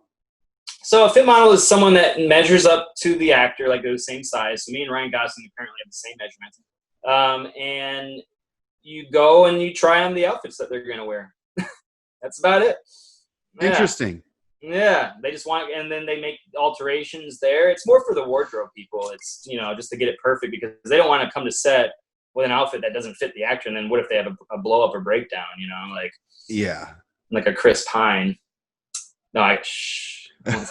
So a fit model is someone that measures up to the actor, like they're the same size. So me and Ryan Gosling apparently have the same measurements. And you go and you try on the outfits that they're going to wear. That's about it. Yeah. Interesting. Yeah, they just want, and then they make alterations there. It's more for the wardrobe people. It's, just to get it perfect, because they don't want to come to set with an outfit that doesn't fit the actor. And then what if they have a blow up or breakdown, like a Chris Pine. No, I'm not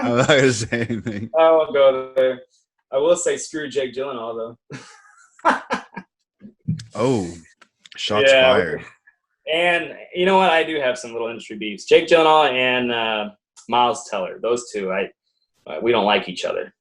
going to say anything. I won't go there. I will say screw Jake Gyllenhaal though. Oh, shots fired. And you know what? I do have some little industry beefs. Jake Gyllenhaal and Miles Teller. Those two, we don't like each other.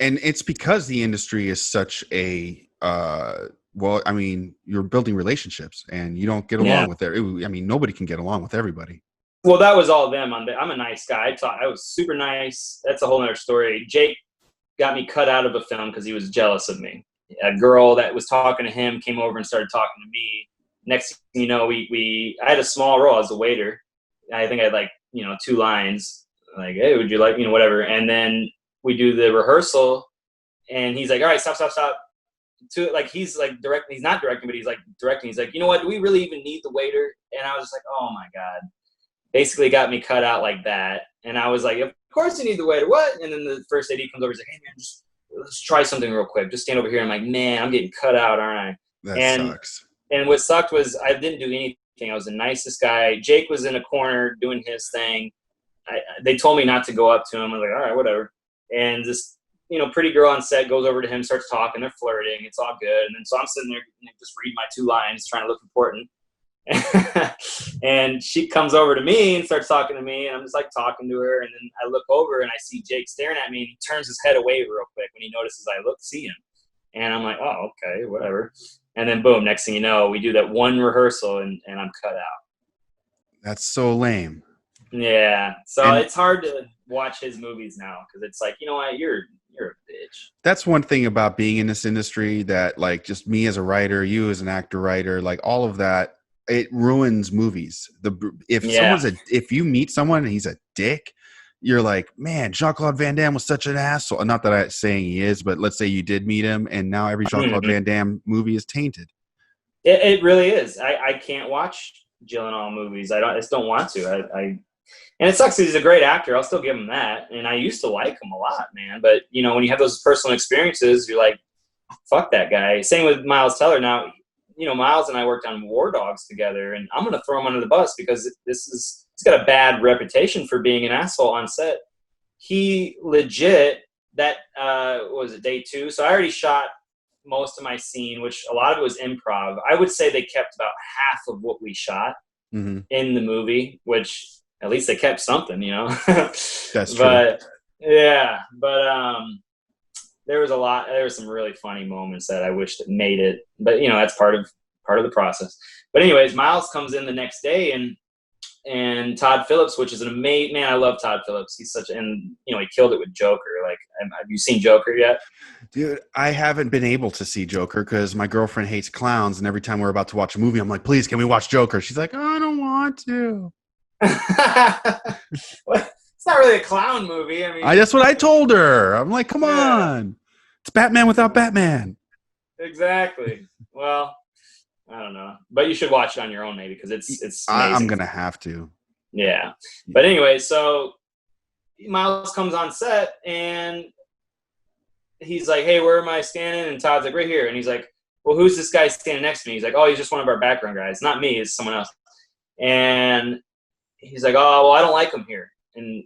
And it's because the industry is such a you're building relationships, and you don't get along with nobody can get along with everybody. Well, that was all them. I'm a nice guy. I was super nice. That's a whole other story. Jake got me cut out of a film because he was jealous of me. A girl that was talking to him came over and started talking to me. Next thing you know, I had a small role as a waiter. I think I had 2 lines, like, hey, would you like, whatever. And then we do the rehearsal, and he's like, all right, stop. He's like directing. He's not directing, but he's like directing. He's like, you know what? Do we really even need the waiter? And I was just like, oh my God. Basically got me cut out like that. And I was like, of course you need the waiter. What? And then the first AD comes over. He's like, hey man, let's try something real quick. Just stand over here. I'm like, man, I'm getting cut out, aren't I? That sucks. And what sucked was I didn't do anything. I was the nicest guy. Jake was in a corner doing his thing. They told me not to go up to him. I was like, all right, whatever. And this, pretty girl on set goes over to him, starts talking. They're flirting. It's all good. And then so I'm sitting there just reading my 2 lines, trying to look important. And she comes over to me and starts talking to me, and I'm just talking to her. And then I look over and I see Jake staring at me, and he turns his head away real quick when he notices I see him. And I'm like, oh, okay, whatever. And then boom, next thing you know, we do that one rehearsal and I'm cut out. That's so lame. Yeah. So it's hard to watch his movies now, because it's like, you know what, you're you're a bitch. That's one thing about being in this industry that, like, just me as a writer, you as an actor writer, like all of that, it ruins movies. If you meet someone and he's a dick, you're like, man, Jean-Claude Van Damme was such an asshole. Not that I'm saying he is, but let's say you did meet him, and now every Jean-Claude Van Damme movie is tainted. It really is. I can't watch Gyllenhaal movies. I just don't want to. And it sucks. He's a great actor. I'll still give him that. And I used to like him a lot, man. But when you have those personal experiences, you're like, fuck that guy. Same with Miles Teller. Now, Miles and I worked on War Dogs together, and I'm going to throw him under the bus because he's got a bad reputation for being an asshole on set. He legit, what was it, day 2? So I already shot most of my scene, which a lot of it was improv. I would say they kept about half of what we shot in the movie, which at least they kept something, That's true. But yeah, there were some really funny moments that I wish that made it, but that's part of the process. But anyways, Miles comes in the next day, and Todd Phillips, which is an amazing man. I love Todd Phillips. He's he killed it with Joker. Like, have you seen Joker yet? Dude, I haven't been able to see Joker because my girlfriend hates clowns, and every time we're about to watch a movie, I'm like, please, can we watch Joker? She's like, oh, I don't want to. Well, it's not really a clown movie. I mean, that's what I told her. I'm like, come on. It's Batman without Batman. Exactly. Well, I don't know, but you should watch it on your own, maybe, because it's amazing. I'm gonna have to. Yeah, but anyway, so Miles comes on set and he's like, "Hey, where am I standing?" And Todd's like, "Right here." And he's like, "Well, who's this guy standing next to me?" He's like, "Oh, he's just one of our background guys. Not me. It's someone else." And he's like, "Oh, well, I don't like him here." And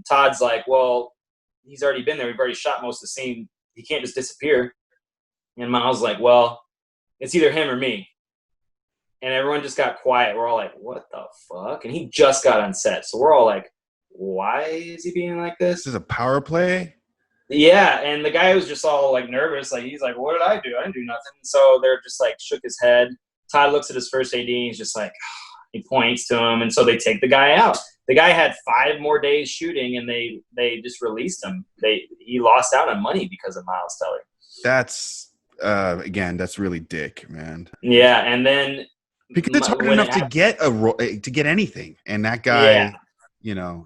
Todd's like, "Well, he's already been there. We've already shot most of the scene. He can't just disappear." And Miles like, "Well, it's either him or me." And everyone just got quiet. We're all like, what the fuck? And he just got on set. So we're all like, why is he being like this? This is a power play? Yeah. And the guy was just all like nervous. Like, he's like, what did I do? I didn't do nothing. So they're just like shook his head. Todd looks at his first AD and he's just like, he points to him. And so they take the guy out. The guy had 5 more days shooting and they just released him. He lost out on money because of Miles Teller. That's, again, that's really dick, man. Yeah. And then, because it's hard enough to get anything, and that guy,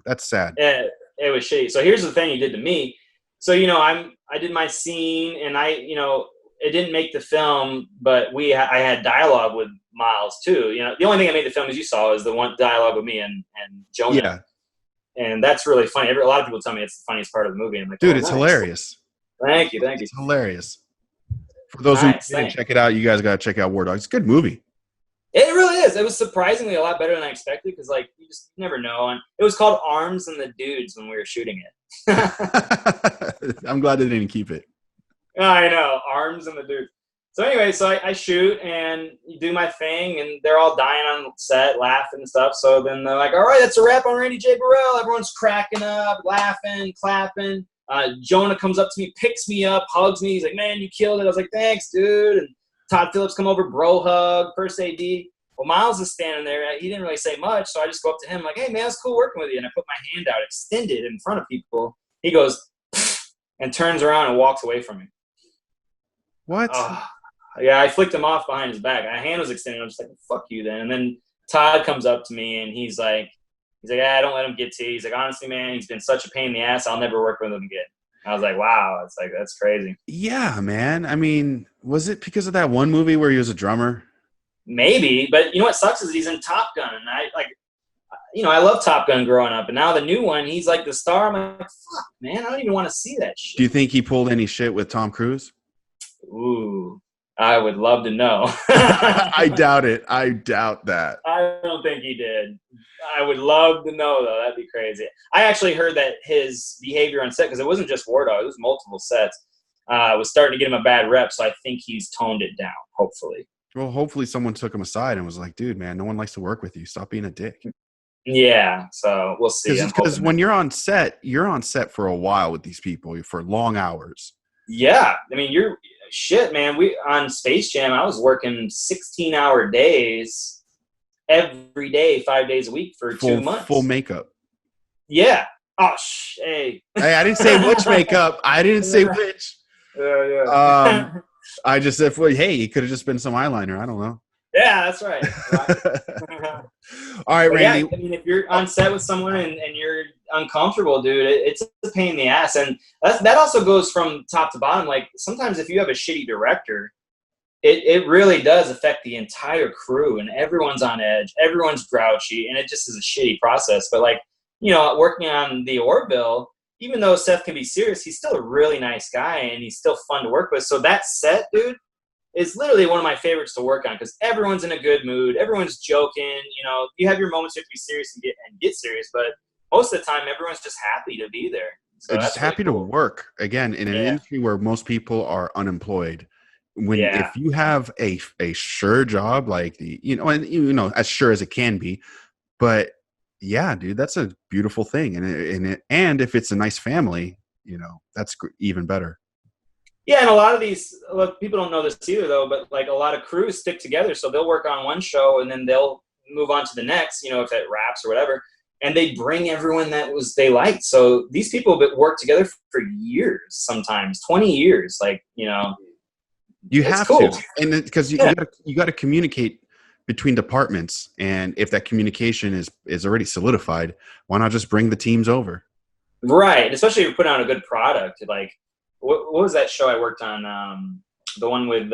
that's sad. Yeah, it was shitty. So here's the thing he did to me. So I did my scene, and it didn't make the film, but I had dialogue with Miles too. The only thing that made the film, as you saw, is the one dialogue with me and Jonah. Yeah. And that's really funny. A lot of people tell me it's the funniest part of the movie. I'm like, dude, it's hilarious. Thank you. It's hilarious. For those who didn't check it out, you guys got to check out War Dogs. It's a good movie. It really is. It was surprisingly a lot better than I expected because, like, you just never know. And it was called Arms and the Dudes when we were shooting it. I'm glad they didn't keep it. I know. Arms and the Dudes. So anyway, I shoot and do my thing, and they're all dying on set, laughing and stuff. So then they're like, all right, that's a wrap on Randy J. Burrell. Everyone's cracking up, laughing, clapping. Jonah comes up to me, picks me up, hugs me. He's like, man, you killed it. I was like, thanks, dude. And Todd Phillips come over, bro hug, first AD. Well, Miles is standing there. He didn't really say much, so I just go up to him like, hey, man, it's cool working with you. And I put my hand out, extended in front of people. He goes, and turns around and walks away from me. What? Yeah, I flicked him off behind his back. My hand was extended. I'm just like, fuck you then. And then Todd comes up to me, and he's like, don't let him get to you. He's like, honestly, man, he's been such a pain in the ass. I'll never work with him again. I was like, wow, it's like, that's crazy. Yeah, man. I mean, was it because of that one movie where he was a drummer? Maybe, but you know what sucks is he's in Top Gun, and I love Top Gun growing up, and now the new one, he's like the star. I'm like, fuck, man, I don't even want to see that shit. Do you think he pulled any shit with Tom Cruise? Ooh, I would love to know. I doubt it. I doubt that. I don't think he did. I would love to know, though. That'd be crazy. I actually heard that his behavior on set, because it wasn't just War Dog, it was multiple sets, was starting to get him a bad rep, so I think he's toned it down, hopefully. Well, hopefully someone took him aside and was like, dude, man, no one likes to work with you. Stop being a dick. Yeah, so we'll see. Because when you're on set for a while with these people, for long hours. Yeah. I mean, shit, man. On Space Jam, I was working 16-hour days every day, 5 days a week for 2 months. Full makeup. Yeah. Oh, hey. Hey, I didn't say which makeup. I didn't say which. Yeah. I just said, well, hey, it could have just been some eyeliner. I don't know. Yeah, that's right. All right, But Randy. yeah, I mean, if you're on set with someone and you're uncomfortable, dude, it's a pain in the ass. And that also goes from top to bottom. Like, sometimes if you have a shitty director, it really does affect the entire crew, and everyone's on edge, everyone's grouchy, and it just is a shitty process. But, like, you know, working on the Orville, even though Seth can be serious, he's still a really nice guy, and he's still fun to work with. So that set, dude, is literally one of my favorites to work on because everyone's in a good mood. Everyone's joking. You know, you have your moments you have to be serious and get serious, but most of the time, everyone's just happy to be there. So Just happy to work again in an industry where most people are unemployed. If you have a sure job, like as sure as it can be, but yeah, dude, that's a beautiful thing. And if it's a nice family, you know, that's even better. Yeah, and a lot of these people don't know this either, though. But like a lot of crews stick together, so they'll work on one show and then they'll move on to the next. You know, if it wraps or whatever, and they bring everyone they liked. So these people have worked together for years, sometimes 20 years. Like, you know, you have to, and because you got to communicate between departments, and if that communication is already solidified, why not just bring the teams over? Right, especially if you're putting out a good product. Like, what was that show I worked on? The one with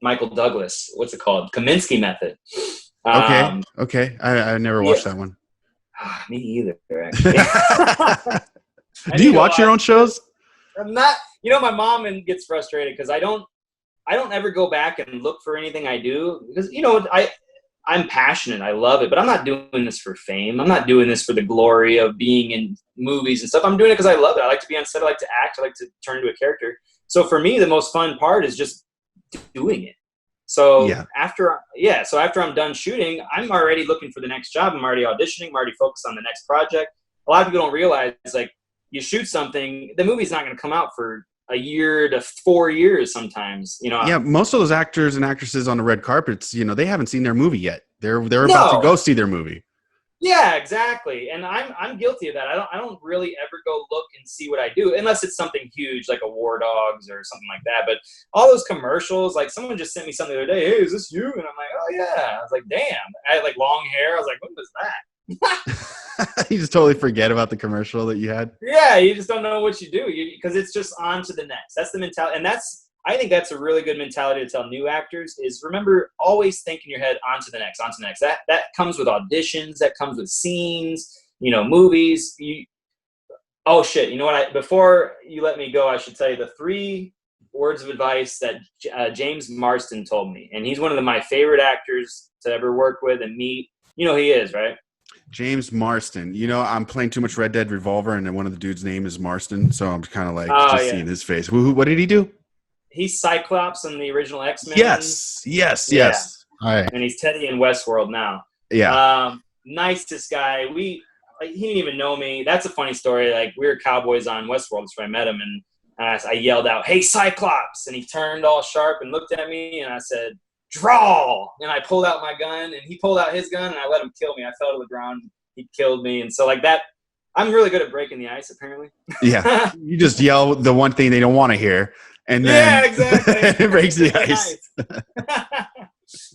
Michael Douglas. What's it called? Kaminsky Method. Okay. I never watched that one. Me either, actually. Do you watch your own shows? I'm not. You know, my mom gets frustrated because I don't ever go back and look for anything I do because, you know, I'm passionate. I love it, but I'm not doing this for fame. I'm not doing this for the glory of being in movies and stuff. I'm doing it because I love it. I like to be on set. I like to act. I like to turn into a character. So for me, the most fun part is just doing it. So after I'm done shooting, I'm already looking for the next job. I'm already auditioning. I'm already focused on the next project. A lot of people don't realize, like, you shoot something, the movie's not going to come out for a year to 4 years sometimes, you know. Yeah, most of those actors and actresses on the red carpets, you know, they haven't seen their movie yet. They're about to go see their movie. Yeah, exactly. And I'm guilty of that. I don't really ever go look and see what I do unless it's something huge like a War Dogs or something like that. But all those commercials, like someone just sent me something the other day. Hey, is this you? And I'm like, oh yeah. I was like, damn. I had like long hair. I was like, what was that? You just totally forget about the commercial that you had. Yeah, you just don't know what you do because it's just on to the next. That's the mentality, and I think that's a really good mentality to tell new actors is remember, always think in your head, on to the next, on to the next. That comes with auditions, that comes with scenes, you know, movies. Oh shit, you know what? Before you let me go, I should tell you the 3 words of advice that James Marsden told me, and he's one of my favorite actors to ever work with and meet. You know who he is, right? James Marsden. You know, I'm playing too much Red Dead Revolver, and then one of the dudes' name is Marsden, so I'm kind of like seeing his face. What did he do? He's Cyclops in the original X-Men. Yes. All right. And he's Teddy in Westworld now. Yeah. Nicest guy. He didn't even know me. That's a funny story. Like, we were cowboys on Westworld, that's where I met him, and I yelled out, "Hey, Cyclops!" And he turned all sharp and looked at me, and I said, "Draw!" And I pulled out my gun, and he pulled out his gun, and I let him kill me. I fell to the ground. He killed me. And so, like that, I'm really good at breaking the ice, apparently. Yeah. You just yell the one thing they don't want to hear, and then exactly. it breaks the ice.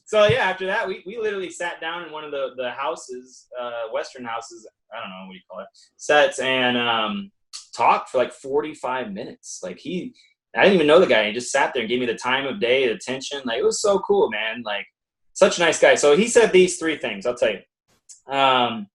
So, yeah, after that, we literally sat down in one of the houses, Western houses, I don't know, what do you call it, sets, and talked for like 45 minutes. Like, I didn't even know the guy. He just sat there and gave me the time of day, the attention. Like, it was so cool, man. Like, such a nice guy. So he said these 3 things. I'll tell you.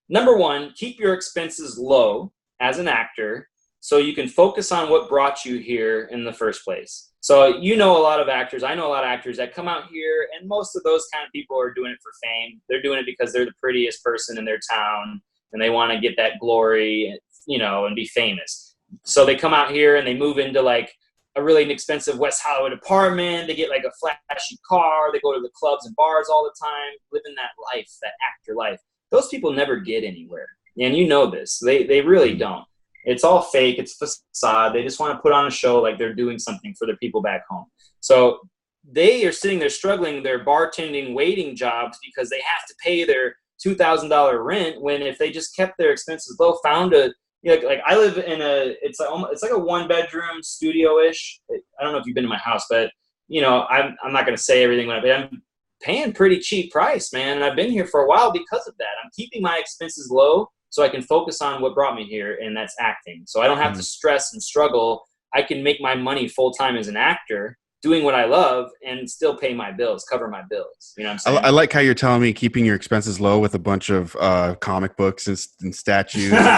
Number 1, keep your expenses low as an actor so you can focus on what brought you here in the first place. So you know a lot of actors. I know a lot of actors that come out here, and most of those kind of people are doing it for fame. They're doing it because they're the prettiest person in their town, and they want to get that glory, you know, and be famous. So they come out here and they move into like a really inexpensive West Hollywood apartment. They get like a flashy car. They go to the clubs and bars all the time, living that life, that actor life. Those people never get anywhere. And you know this. They really don't. It's all fake. It's facade. They just want to put on a show like they're doing something for their people back home. So they are sitting there struggling their bartending, waiting jobs because they have to pay their $2,000 rent, when if they just kept their expenses low, found a, like I live in it's like a 1-bedroom studio-ish. I don't know if you've been to my house, but I'm not going to say everything, but I'm paying pretty cheap price, man. And I've been here for a while because of that. I'm keeping my expenses low so I can focus on what brought me here, and that's acting. So I don't have to stress and struggle. I can make my money full-time as an actor, doing what I love, and still pay my bills, cover my bills. You know what I'm saying? I like how you're telling me keeping your expenses low with a bunch of comic books and statues. As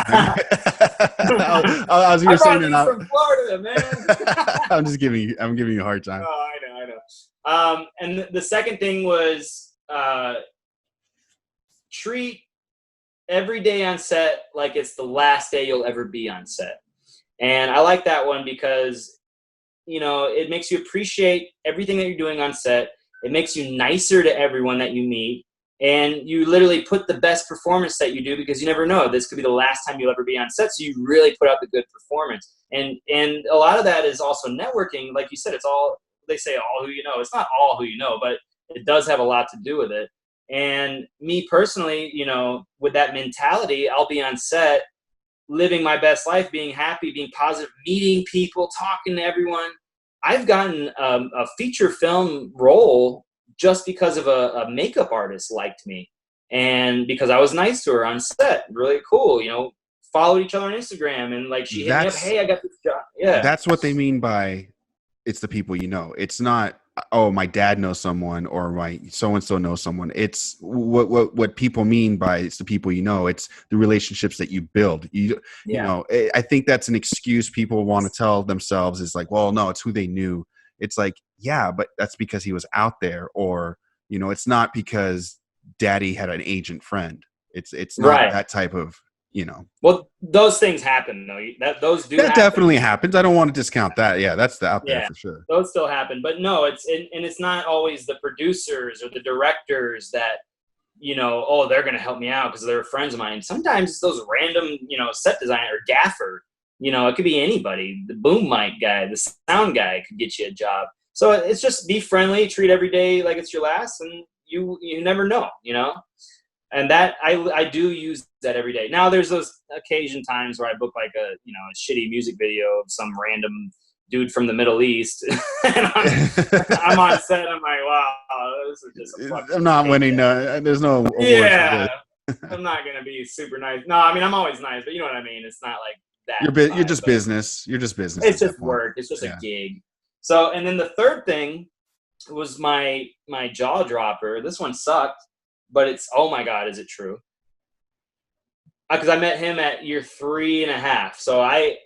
you were saying, from Florida, man. I'm giving you a hard time. Oh, I know. And the second thing was treat every day on set like it's the last day you'll ever be on set. And I like that one because it makes you appreciate everything that you're doing on set. It makes you nicer to everyone that you meet. And you literally put the best performance that you do, because you never know. This could be the last time you'll ever be on set. So you really put out the good performance. And a lot of that is also networking. Like you said, it's all, they say all who you know. It's not all who you know, but it does have a lot to do with it. And me personally, with that mentality, I'll be on set living my best life, being happy, being positive, meeting people, talking to everyone. I've gotten a feature film role just because of a makeup artist liked me, and because I was nice to her on set. Really cool, followed each other on Instagram, and like she hit me up, hey, I got this job. Yeah, that's what they mean by it's the people you know. It's not, oh, my dad knows someone or my so-and-so knows someone. It's what people mean by it's the people you know. It's the relationships that you build. I think that's an excuse people want to tell themselves is like, well, no, it's who they knew. It's like, yeah, but that's because he was out there, or, it's not because daddy had an agent friend. It's not right. That type of, Well, those things happen though. Those do. That definitely happens. I don't want to discount that. Yeah, that's out there for sure. Those still happen, but no, it's not always the producers or the directors that, oh, they're going to help me out because they're friends of mine. Sometimes it's those random, set designer or gaffer. It could be anybody. The boom mic guy, the sound guy could get you a job. So it's just be friendly, treat every day like it's your last, and you never know, And that I do use that every day. Now there's those occasion times where I book like a shitty music video of some random dude from the Middle East, and I'm on set. I'm like, wow, this is just. I'm not winning. There's no awards. Yeah, I'm not gonna be super nice. No, I mean I'm always nice, but you know what I mean. It's not like that. You're just business. You're just business. It's just work. It's just a gig. So, and then the third thing was my jaw dropper. This one sucked. But it's, oh my God, is it true? Because I met him at year 3.5. So I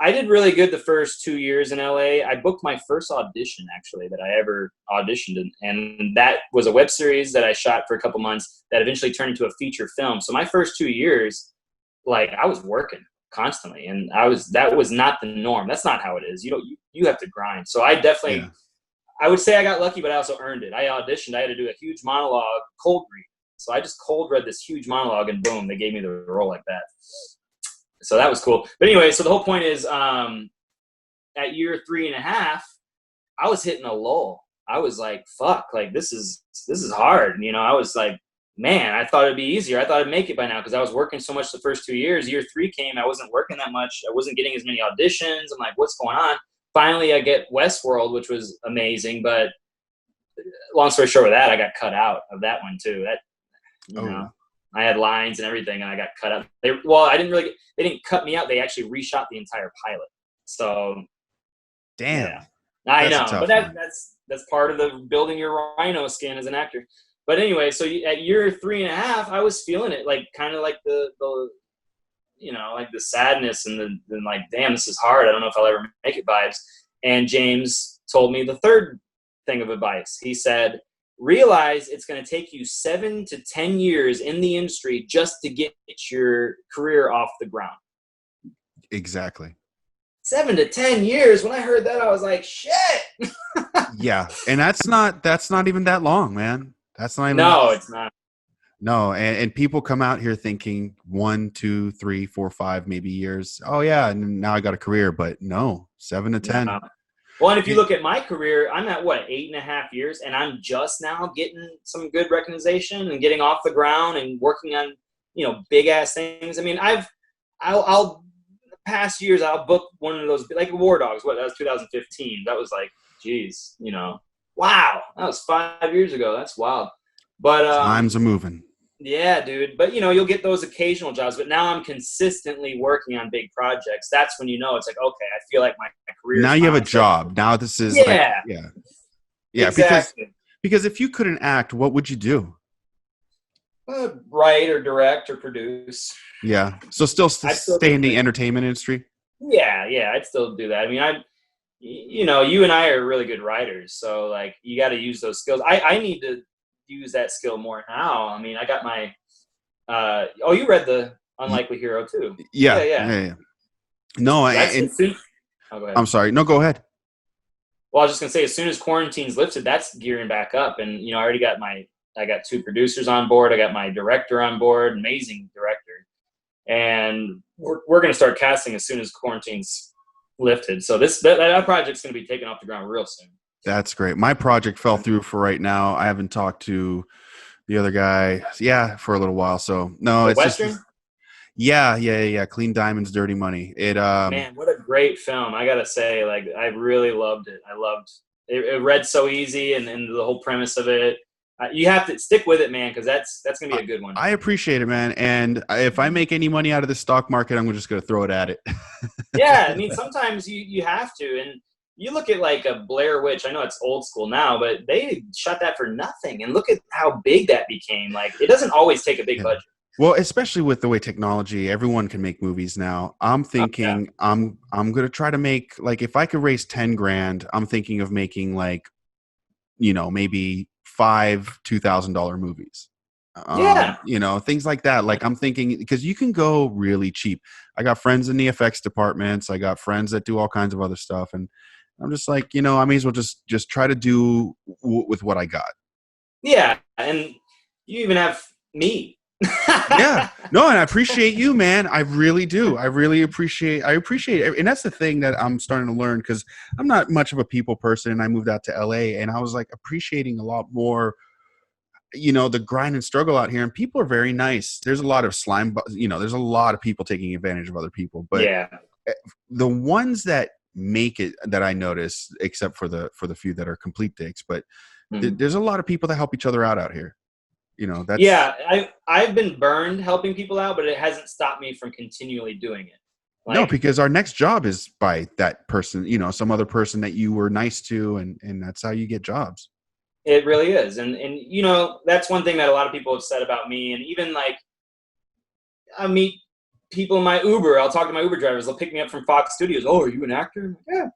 did really good the first 2 years in LA. I booked my first audition, actually, that I ever auditioned in. And that was a web series that I shot for a couple months that eventually turned into a feature film. So my first 2 years, like, I was working constantly. And that was not the norm. That's not how it is. You have to grind. So I definitely... Yeah. I would say I got lucky, but I also earned it. I auditioned. I had to do a huge monologue, cold read. So I just cold read this huge monologue, and boom, they gave me the role like that. So that was cool. But anyway, so the whole point is at year 3.5, I was hitting a lull. I was like, fuck, like this is hard. I was like, man, I thought it'd be easier. I thought I'd make it by now because I was working so much the first 2 years. Year 3 came, I wasn't working that much. I wasn't getting as many auditions. I'm like, what's going on? Finally, I get Westworld, which was amazing, but long story short with that, I got cut out of that one too. I had lines and everything, and I got cut out. They didn't cut me out. They actually reshot the entire pilot. So, damn, yeah. I know, but that's part of the building your rhino skin as an actor. But anyway, so at year 3.5, I was feeling it, like kind of like the like the sadness and the like, damn, this is hard. I don't know if I'll ever make it vibes. And James told me the third thing of advice. He said, realize it's going to take you 7 to 10 years in the industry just to get your career off the ground. Exactly. 7 to 10 years. When I heard that, I was like, shit. Yeah. And that's not even that long, man. That's not even. No, it's not. No, and people come out here thinking 1, 2, 3, 4, 5, maybe years. Oh yeah, and now I got a career, but no, 7 to 10. Well, and if you look at my career, I'm at 8.5 years, and I'm just now getting some good recognition and getting off the ground and working on, big ass things. I mean, I'll past years I'll book one of those like War Dogs. That was 2015. That was like, geez, wow, that was 5 years ago. That's wild. But times are moving. Yeah, dude. But you'll get those occasional jobs. But now I'm consistently working on big projects. That's when it's like, okay, I feel like my career. Now you have a job. Now this is yeah. Exactly. Because if you couldn't act, what would you do? Write or direct or produce. Yeah. So still stay in the entertainment industry. Yeah, I'd still do that. I mean, you and I are really good writers, so like you got to use those skills. I need to use that skill more now. I mean, I got my you read the Unlikely Hero too. Yeah. No, go ahead. I'm sorry. No, go ahead. Well, I was just gonna say, as soon as quarantine's lifted, that's gearing back up, and I already got I got 2 producers on board. I got my director on board, amazing director, and we're gonna start casting as soon as quarantine's lifted. So that project's gonna be taken off the ground real soon. That's great. My project fell through for right now. I haven't talked to the other guy, for a little while. So no, it's Western. Just, yeah. Clean Diamonds, Dirty Money. Man, what a great film! I gotta say, like, I really loved it. I loved it. It read so easy, and the whole premise of it. You have to stick with it, man, because that's gonna be a good one. I appreciate it, man. And if I make any money out of the stock market, I'm just gonna throw it at it. Yeah, I mean, sometimes you have to, and you look at like a Blair Witch. I know it's old school now, but they shot that for nothing, and look at how big that became. Like, it doesn't always take a big budget. Well, especially with the way technology, everyone can make movies now. I'm thinking I'm gonna try to make, like, if I could raise 10 grand, I'm thinking of making like, maybe 5 $2,000 movies. Things like that. Like, I'm thinking, because you can go really cheap. I got friends in the effects departments. I got friends that do all kinds of other stuff, and I'm just like, I may as well just try to do with what I got. Yeah, and you even have me. Yeah, no, and I appreciate you, man. I really do. I appreciate it. And that's the thing that I'm starting to learn, because I'm not much of a people person, and I moved out to LA, and I was like appreciating a lot more, the grind and struggle out here. And people are very nice. There's a lot of slime, there's a lot of people taking advantage of other people, but the ones that make it, that I notice, except for the few that are complete dicks, but there's a lot of people that help each other out here. I've been burned helping people out, but it hasn't stopped me from continually doing it. No, because our next job is by that person, some other person that you were nice to, and that's how you get jobs. It really is. And that's one thing that a lot of people have said about me. And even like, I meet people in my Uber. I'll talk to my Uber drivers. They'll pick me up from Fox Studios. Oh, are you an actor? Yeah.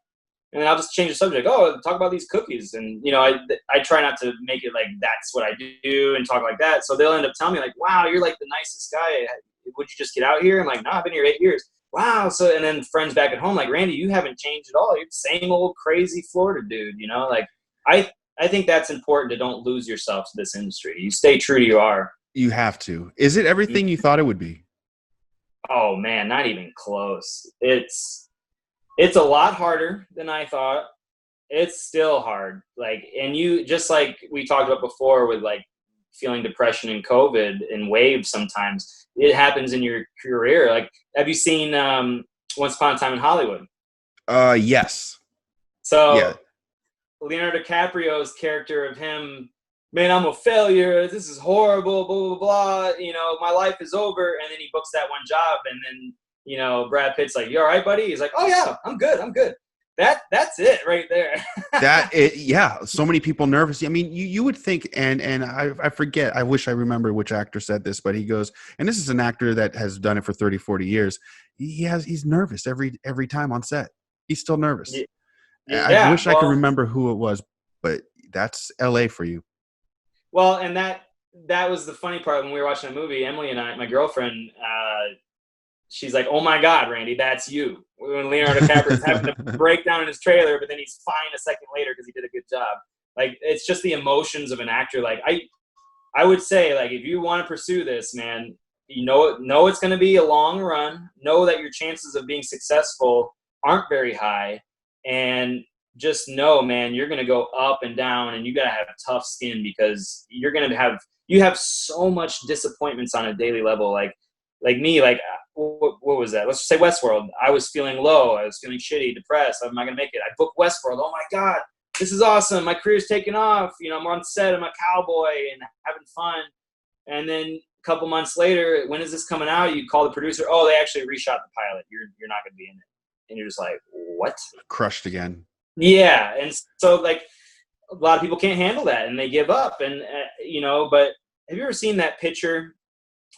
And then I'll just change the subject. Oh, talk about these cookies. And, I try not to make it like that's what I do and talk like that. So they'll end up telling me like, wow, you're like the nicest guy. Would you just get out here? I'm like, no, I've been here 8 years. Wow. So, and then friends back at home, like, Randy, you haven't changed at all. You're the same old crazy Florida dude, like I think that's important, to don't lose yourself to this industry. You stay true to you are. You have to. Is it everything you thought it would be? Oh man, not even close. It's a lot harder than I thought. It's still hard. Like, and you, just like we talked about before with like feeling depression and COVID and waves, sometimes it happens in your career. Like, have you seen Once Upon a Time in Hollywood? Yes. So yeah. Leonardo DiCaprio's character of him, man, I'm a failure. This is horrible, blah, blah, blah. My life is over. And then he books that one job. And then, Brad Pitt's like, you all right, buddy? He's like, oh, yeah, I'm good. That's it right there. So many people nervous. I mean, you would think, and I forget, I wish I remember which actor said this, but he goes, and this is an actor that has done it for 30, 40 years. He's nervous every time on set. He's still nervous. I wish I could remember who it was, but that's LA for you. Well, and that was the funny part when we were watching the movie. Emily and I, my girlfriend, she's like, "Oh my God, Randy, that's you." When Leonardo DiCaprio's having to break down in his trailer, but then he's fine a second later because he did a good job. Like, it's just the emotions of an actor. Like, I would say, like, if you want to pursue this, man, know it's going to be a long run. Know that your chances of being successful aren't very high. And just know, man, you're going to go up and down, and you got to have tough skin, because you have so much disappointments on a daily level. Like me, like what was that? Let's just say Westworld. I was feeling low. I was feeling shitty, depressed. I'm not going to make it. I booked Westworld. Oh my God, this is awesome. My career's taking off. You know, I'm on set. I'm a cowboy and having fun. And then a couple months later, when is this coming out? You call the producer. Oh, they actually reshot the pilot. You're not going to be in it. And you're just like, what? Crushed again. Yeah. And so, like, a lot of people can't handle that, and they give up. And, but have you ever seen that picture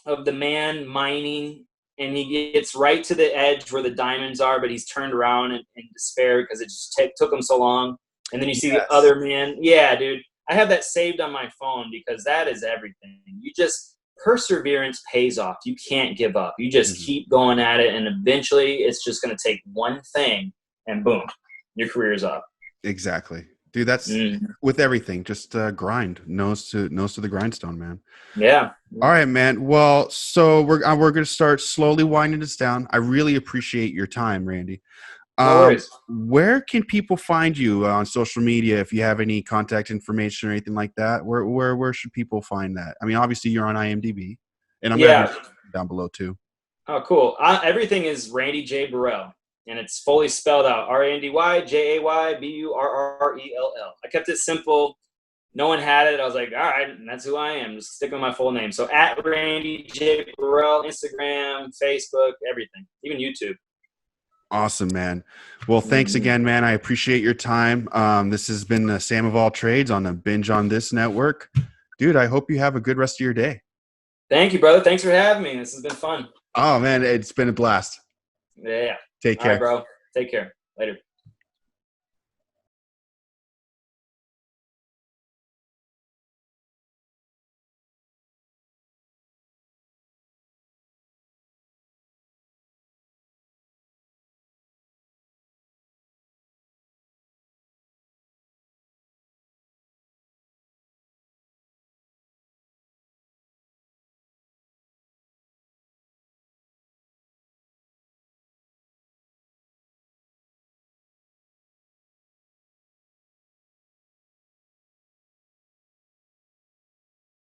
of the man mining, and he gets right to the edge where the diamonds are, but he's turned around in despair because it just took him so long. And then you see the other man. Yeah, dude. I have that saved on my phone, because that is everything. Perseverance pays off. You can't give up. You just keep going at it, and eventually it's just going to take one thing, and boom, your career's up. Exactly. Dude, that's with everything. Just grind. Nose to the grindstone, man. Yeah. All right, man. Well, so we're going to start slowly winding this down. I really appreciate your time, Randy. No worries. Where can people find you on social media? If you have any contact information or anything like that, where should people find that? I mean, obviously you're on IMDb, and I'm going to down below too. Oh, cool. Everything is Randy J. Burrell, and it's fully spelled out: RandyJayBurrell. I kept it simple. No one had it. I was like, all right, that's who I am. Just stick with my full name. So at Randy J. Burrell, Instagram, Facebook, everything, even YouTube. Awesome, man. Well, thanks again, man. I appreciate your time. This has been Sam of All Trades on the Binge on This network. Dude, I hope you have a good rest of your day. Thank you, brother. Thanks for having me. This has been fun. Oh, man, it's been a blast. Yeah. Take care. All right, bro. Take care. Later.